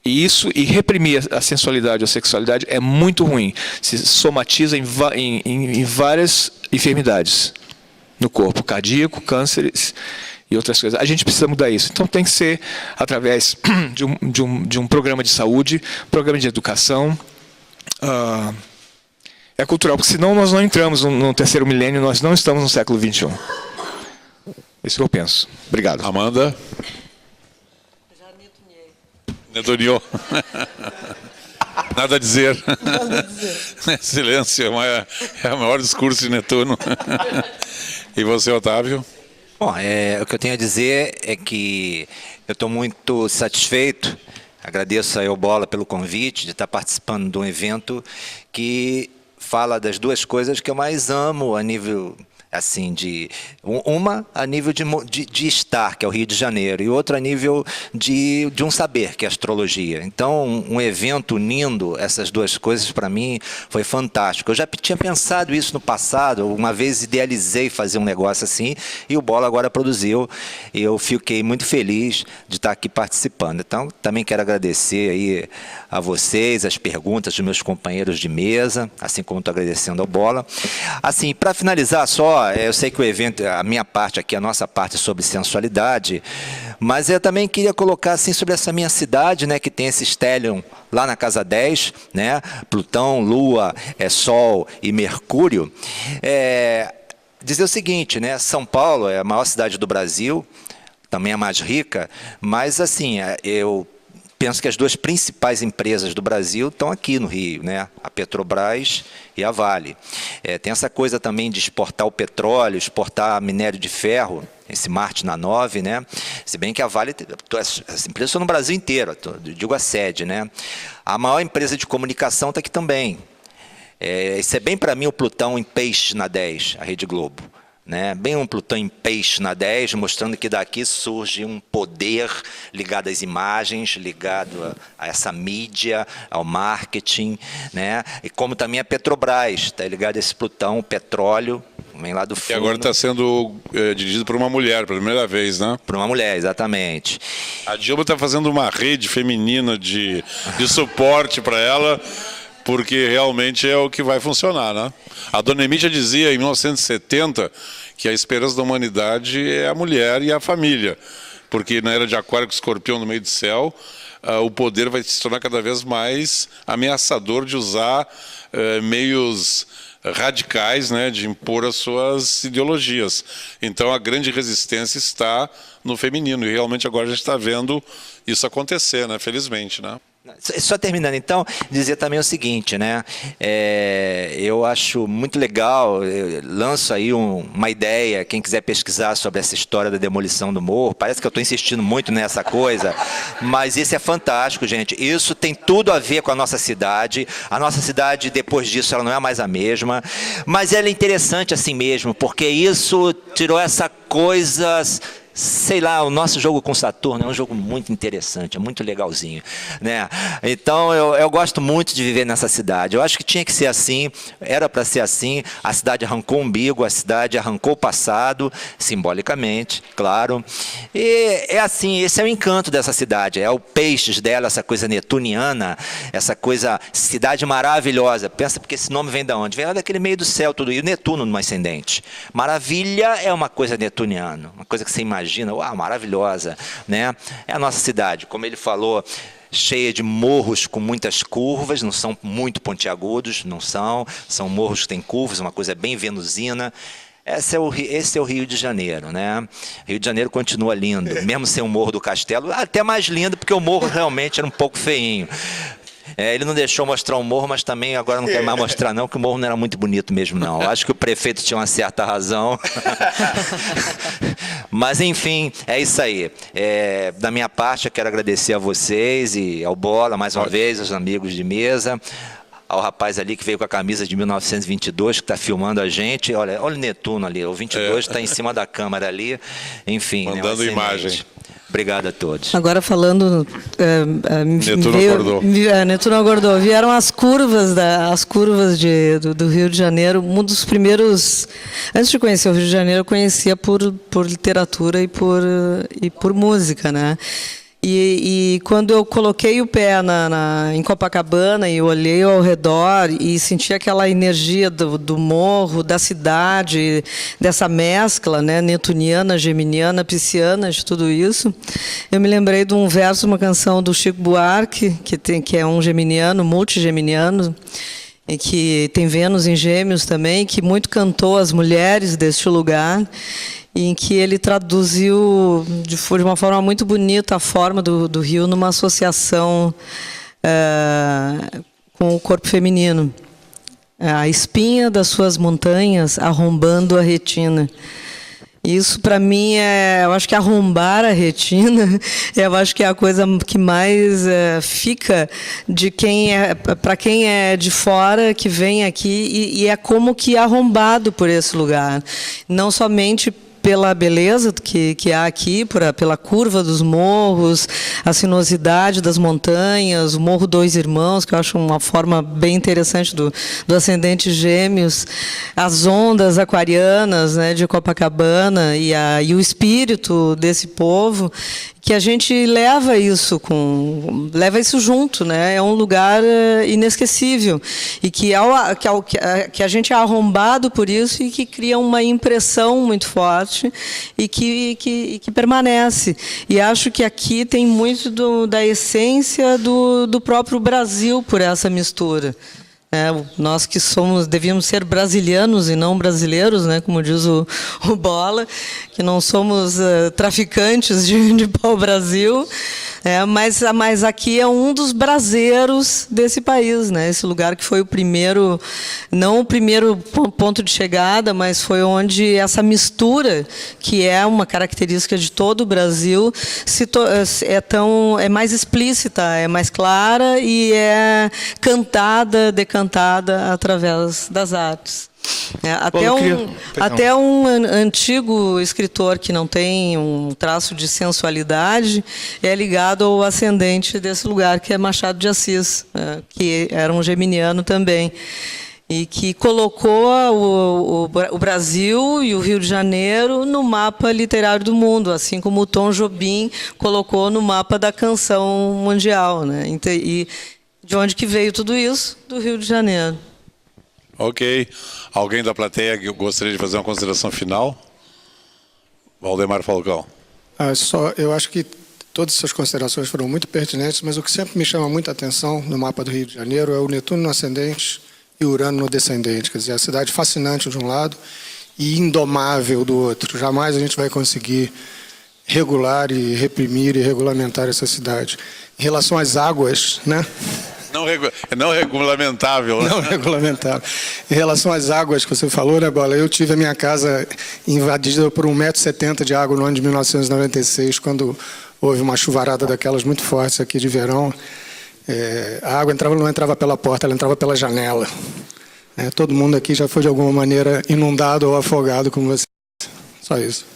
E reprimir a sensualidade ou a sexualidade é muito ruim. Se somatiza em várias enfermidades no corpo, cardíaco, cânceres e outras coisas. A gente precisa mudar isso. Então tem que ser através de um programa de saúde, programa de educação. É cultural, porque senão nós não entramos no terceiro milênio, nós não estamos no século XXI. Isso que eu penso. Obrigado. Amanda? Netonio. Nada a dizer. Silêncio, é o maior discurso de Netuno. E você, Otávio? Bom, o que eu tenho a dizer é que eu estou muito satisfeito, agradeço a Eubola pelo convite de estar participando de um evento que fala das duas coisas que eu mais amo a nível... assim, uma a nível de estar, que é o Rio de Janeiro, e outra a nível de um saber, que é a astrologia. Então, um evento unindo essas duas coisas, para mim, foi fantástico. Eu já tinha pensado isso no passado, uma vez idealizei fazer um negócio assim, e o Bola agora produziu, e eu fiquei muito feliz de estar aqui participando. Então, também quero agradecer aí a vocês, as perguntas dos meus companheiros de mesa, assim como estou agradecendo ao Bola. Assim, para finalizar só, eu sei que o evento, a minha parte aqui, a nossa parte é sobre sensualidade, mas eu também queria colocar assim sobre essa minha cidade, né, que tem esse stellium lá na casa 10, né, Plutão, Lua, Sol e Mercúrio, dizer o seguinte, né, São Paulo é a maior cidade do Brasil, também a mais rica, mas assim, eu penso que as duas principais empresas do Brasil estão aqui no Rio, né? A Petrobras e a Vale. Tem essa coisa também de exportar o petróleo, exportar minério de ferro, esse Marte na 9, né? Se bem que a Vale, as empresas estão no Brasil inteiro, digo a sede, né? A maior empresa de comunicação está aqui também. Isso é bem para mim o Plutão em peixe na 10, a Rede Globo. né? Bem um Plutão em peixe na 10, mostrando que daqui surge um poder ligado às imagens, ligado a essa mídia, ao marketing, né? E como também a Petrobras, está ligado a esse Plutão, o petróleo, vem lá do fundo. E agora está sendo dirigido por uma mulher, pela primeira vez, né? Por uma mulher, exatamente. A Dilma está fazendo uma rede feminina de suporte para ela, porque realmente é o que vai funcionar, né? A Dona Emília dizia em 1970 que a esperança da humanidade é a mulher e a família, porque na era de Aquário, com Escorpião no meio do céu, o poder vai se tornar cada vez mais ameaçador de usar meios radicais, né, de impor as suas ideologias. Então a grande resistência está no feminino, e realmente agora a gente está vendo isso acontecer, né, felizmente, né? Só terminando, então, dizer também o seguinte, né? Eu acho muito legal, eu lanço aí uma ideia, quem quiser pesquisar sobre essa história da demolição do morro, parece que eu estou insistindo muito nessa coisa, mas isso é fantástico, gente. Isso tem tudo a ver com a nossa cidade depois disso, ela não é mais a mesma, mas ela é interessante assim mesmo, porque isso tirou essa coisa... Sei lá, o nosso jogo com Saturno é um jogo muito interessante, é muito legalzinho, né? Então eu gosto muito de viver nessa cidade. Eu acho que tinha que ser assim, era para ser assim. A cidade arrancou o umbigo, a cidade arrancou o passado, simbolicamente, claro. E é assim, esse é o encanto dessa cidade, é o peixes dela, essa coisa netuniana, essa coisa, cidade maravilhosa. Pensa, porque esse nome vem de onde? Vem lá daquele meio do céu, tudo, e o Netuno no ascendente. Maravilha é uma coisa netuniana, uma coisa que você imagina. Uau, maravilhosa, né? É a nossa cidade, como ele falou, cheia de morros com muitas curvas, não são muito pontiagudos, não são morros que têm curvas, uma coisa bem venusina. Esse é o Rio de Janeiro, né? Rio de Janeiro continua lindo, mesmo sem o Morro do Castelo, até mais lindo, porque o morro realmente era um pouco feinho. Ele não deixou mostrar o morro, mas também agora não quer mais mostrar não, que o morro não era muito bonito mesmo não. Eu acho que o prefeito tinha uma certa razão. Mas enfim, é isso aí. Da minha parte, eu quero agradecer a vocês e ao Bola, mais uma vez, aos amigos de mesa, ao rapaz ali que veio com a camisa de 1922, que está filmando a gente. Olha o Netuno ali, o 22 está em cima da câmera ali. Enfim, mandando né, imagem. Obrigado a todos. Agora falando... Netuno acordou. Vieram as curvas, do Rio de Janeiro. Um dos primeiros... Antes de conhecer o Rio de Janeiro, eu conhecia por literatura e por música, né? E quando eu coloquei o pé em Copacabana e olhei ao redor e senti aquela energia do morro, da cidade, dessa mescla, né, netuniana, geminiana, pisciana, de tudo isso, eu me lembrei de um verso, uma canção do Chico Buarque, que é um geminiano, multigeminiano, e que tem Vênus em Gêmeos também, que muito cantou as mulheres deste lugar, em que ele traduziu de uma forma muito bonita a forma do rio numa associação com o corpo feminino. A espinha das suas montanhas arrombando a retina. Isso, para mim, eu acho que arrombar a retina, eu acho que é a coisa que mais fica de para quem é de fora, que vem aqui, e é como que arrombado por esse lugar. Não somente pela beleza que há aqui, pela curva dos morros, a sinuosidade das montanhas, o Morro Dois Irmãos, que eu acho uma forma bem interessante do ascendente Gêmeos, as ondas aquarianas, né, de Copacabana e o espírito desse povo, que a gente leva isso junto, né? É um lugar inesquecível e que a gente é arrombado por isso e que cria uma impressão muito forte e que permanece. E acho que aqui tem muito da essência do próprio Brasil por essa mistura. Nós que devíamos ser brasilianos e não brasileiros, né, como diz o Bola, que não somos traficantes de pau-brasil, mas aqui é um dos braseiros desse país, né, esse lugar que foi o primeiro, não o primeiro ponto de chegada, mas foi onde essa mistura, que é uma característica de todo o Brasil, é mais explícita, é mais clara e é decantada através das artes. Até um antigo escritor que não tem um traço de sensualidade é ligado ao ascendente desse lugar, que é Machado de Assis, que era um geminiano também, e que colocou o Brasil e o Rio de Janeiro no mapa literário do mundo, assim como o Tom Jobim colocou no mapa da canção mundial, né? E de onde que veio tudo isso? Do Rio de Janeiro. Ok. Alguém da plateia que gostaria de fazer uma consideração final? Valdemar Falcão. Eu acho que todas essas considerações foram muito pertinentes, mas o que sempre me chama muita atenção no mapa do Rio de Janeiro é o Netuno no ascendente e Urano no descendente. Quer dizer, a cidade fascinante de um lado e indomável do outro. Jamais a gente vai conseguir regular e reprimir e regulamentar essa cidade. Em relação às águas, né? Não regulamentável. Né? Não regulamentável. Em relação às águas que você falou, né, Bola? Eu tive a minha casa invadida por 1,70 m de água no ano de 1996, quando houve uma chuvarada daquelas muito fortes aqui de verão. A água não entrava pela porta, ela entrava pela janela. Todo mundo aqui já foi de alguma maneira inundado ou afogado como você. Só isso.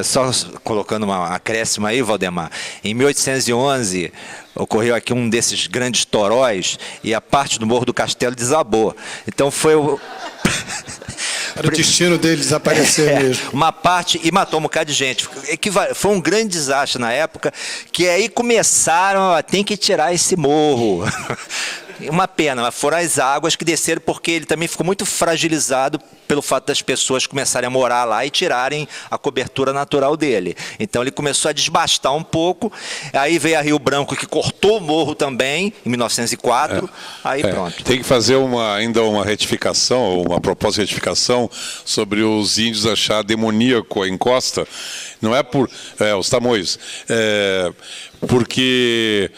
Só colocando uma acréscima aí, Valdemar. Em 1811, ocorreu aqui um desses grandes toróis e a parte do Morro do Castelo desabou. Então foi o... Era o destino dele desaparecer mesmo. Uma parte, e matou um bocado de gente. Foi um grande desastre na época, que aí começaram, tem que tirar esse morro. Uma pena, mas foram as águas que desceram, porque ele também ficou muito fragilizado pelo fato das pessoas começarem a morar lá e tirarem a cobertura natural dele. Então ele começou a desbastar um pouco, aí veio a Rio Branco, que cortou o morro também, em 1904, pronto. Tem que fazer ainda uma retificação, uma proposta de retificação sobre os índios achar demoníaco a encosta. Não é por... os tamoios. Porque...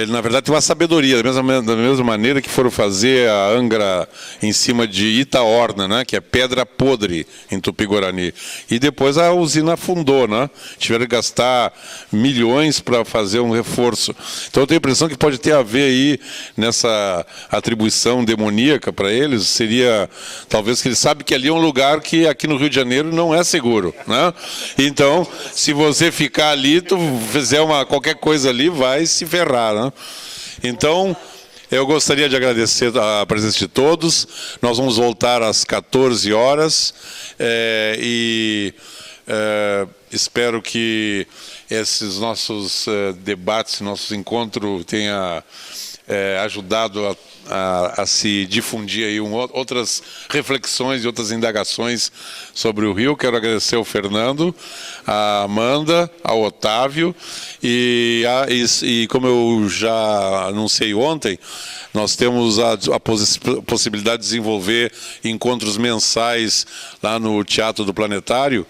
na verdade, tem uma sabedoria, da mesma maneira que foram fazer a Angra em cima de Itaorna, né, que é pedra podre em Tupi-Guarani. E depois a usina afundou, né? Tiveram que gastar milhões para fazer um reforço. Então eu tenho a impressão que pode ter a ver aí nessa atribuição demoníaca para eles, seria talvez que eles sabem que ali é um lugar que aqui no Rio de Janeiro não é seguro, né? Então, se você ficar ali, tu fizer qualquer coisa ali, vai se ferrar. Né? Então, eu gostaria de agradecer a presença de todos. Nós vamos voltar às 14 horas espero que esses nossos debates, nossos encontros tenha ajudado a se difundir aí outras reflexões e outras indagações sobre o Rio. Quero agradecer ao Fernando, a Amanda, ao Otávio e como eu já anunciei ontem, nós temos a possibilidade de desenvolver encontros mensais lá no Teatro do Planetário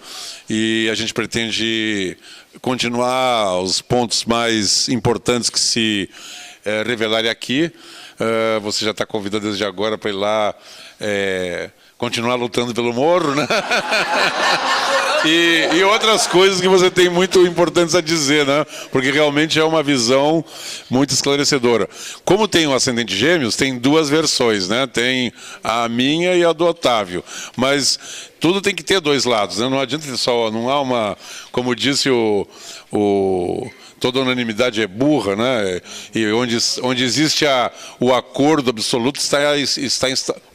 e a gente pretende continuar os pontos mais importantes que se revelarem aqui. Você já está convidado desde agora para ir lá continuar lutando pelo morro, né? E outras coisas que você tem muito importantes a dizer, né? Porque realmente é uma visão muito esclarecedora. Como tem o Ascendente Gêmeos, tem duas versões, né? Tem a minha e a do Otávio. Mas tudo tem que ter dois lados, né? Não adianta só, não há uma, como disse toda unanimidade é burra, né? E onde existe o acordo absoluto está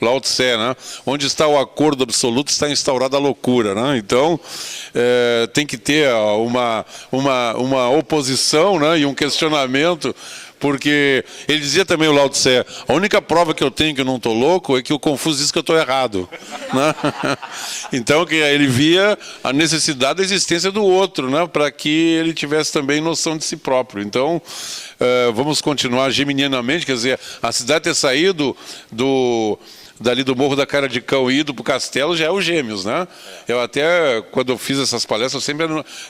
Lao Tse, né? Onde está o acordo absoluto está instaurada a loucura, né? Então tem que ter uma oposição, né? E um questionamento. Porque ele dizia também, o Lao Tse, a única prova que eu tenho que eu não estou louco é que o Confúcio diz que eu estou errado. Né? Então, que ele via a necessidade da existência do outro, né? Para que ele tivesse também noção de si próprio. Então, vamos continuar geminianamente, quer dizer, a cidade ter saído dali do Morro da Cara de Cão e ido para o Castelo já é o Gêmeos, né? Eu até, quando eu fiz essas palestras,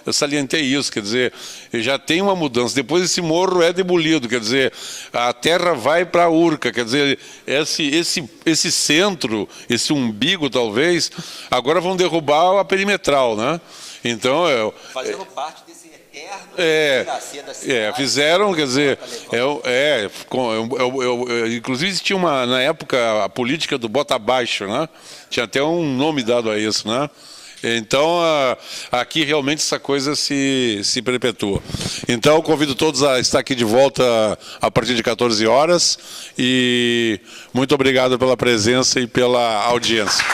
eu salientei isso, quer dizer, já tem uma mudança. Depois esse morro é demolido, quer dizer, a terra vai para a Urca, quer dizer, esse centro, esse umbigo talvez, agora vão derrubar a perimetral, né? Então, Fazendo parte desse eterno nascer da cidade. fizeram, quer dizer, inclusive tinha na época, a política do bota abaixo, né? Tinha até um nome dado a isso, né? Então, aqui realmente essa coisa se perpetua. Então, convido todos a estar aqui de volta a partir de 14 horas e muito obrigado pela presença e pela audiência.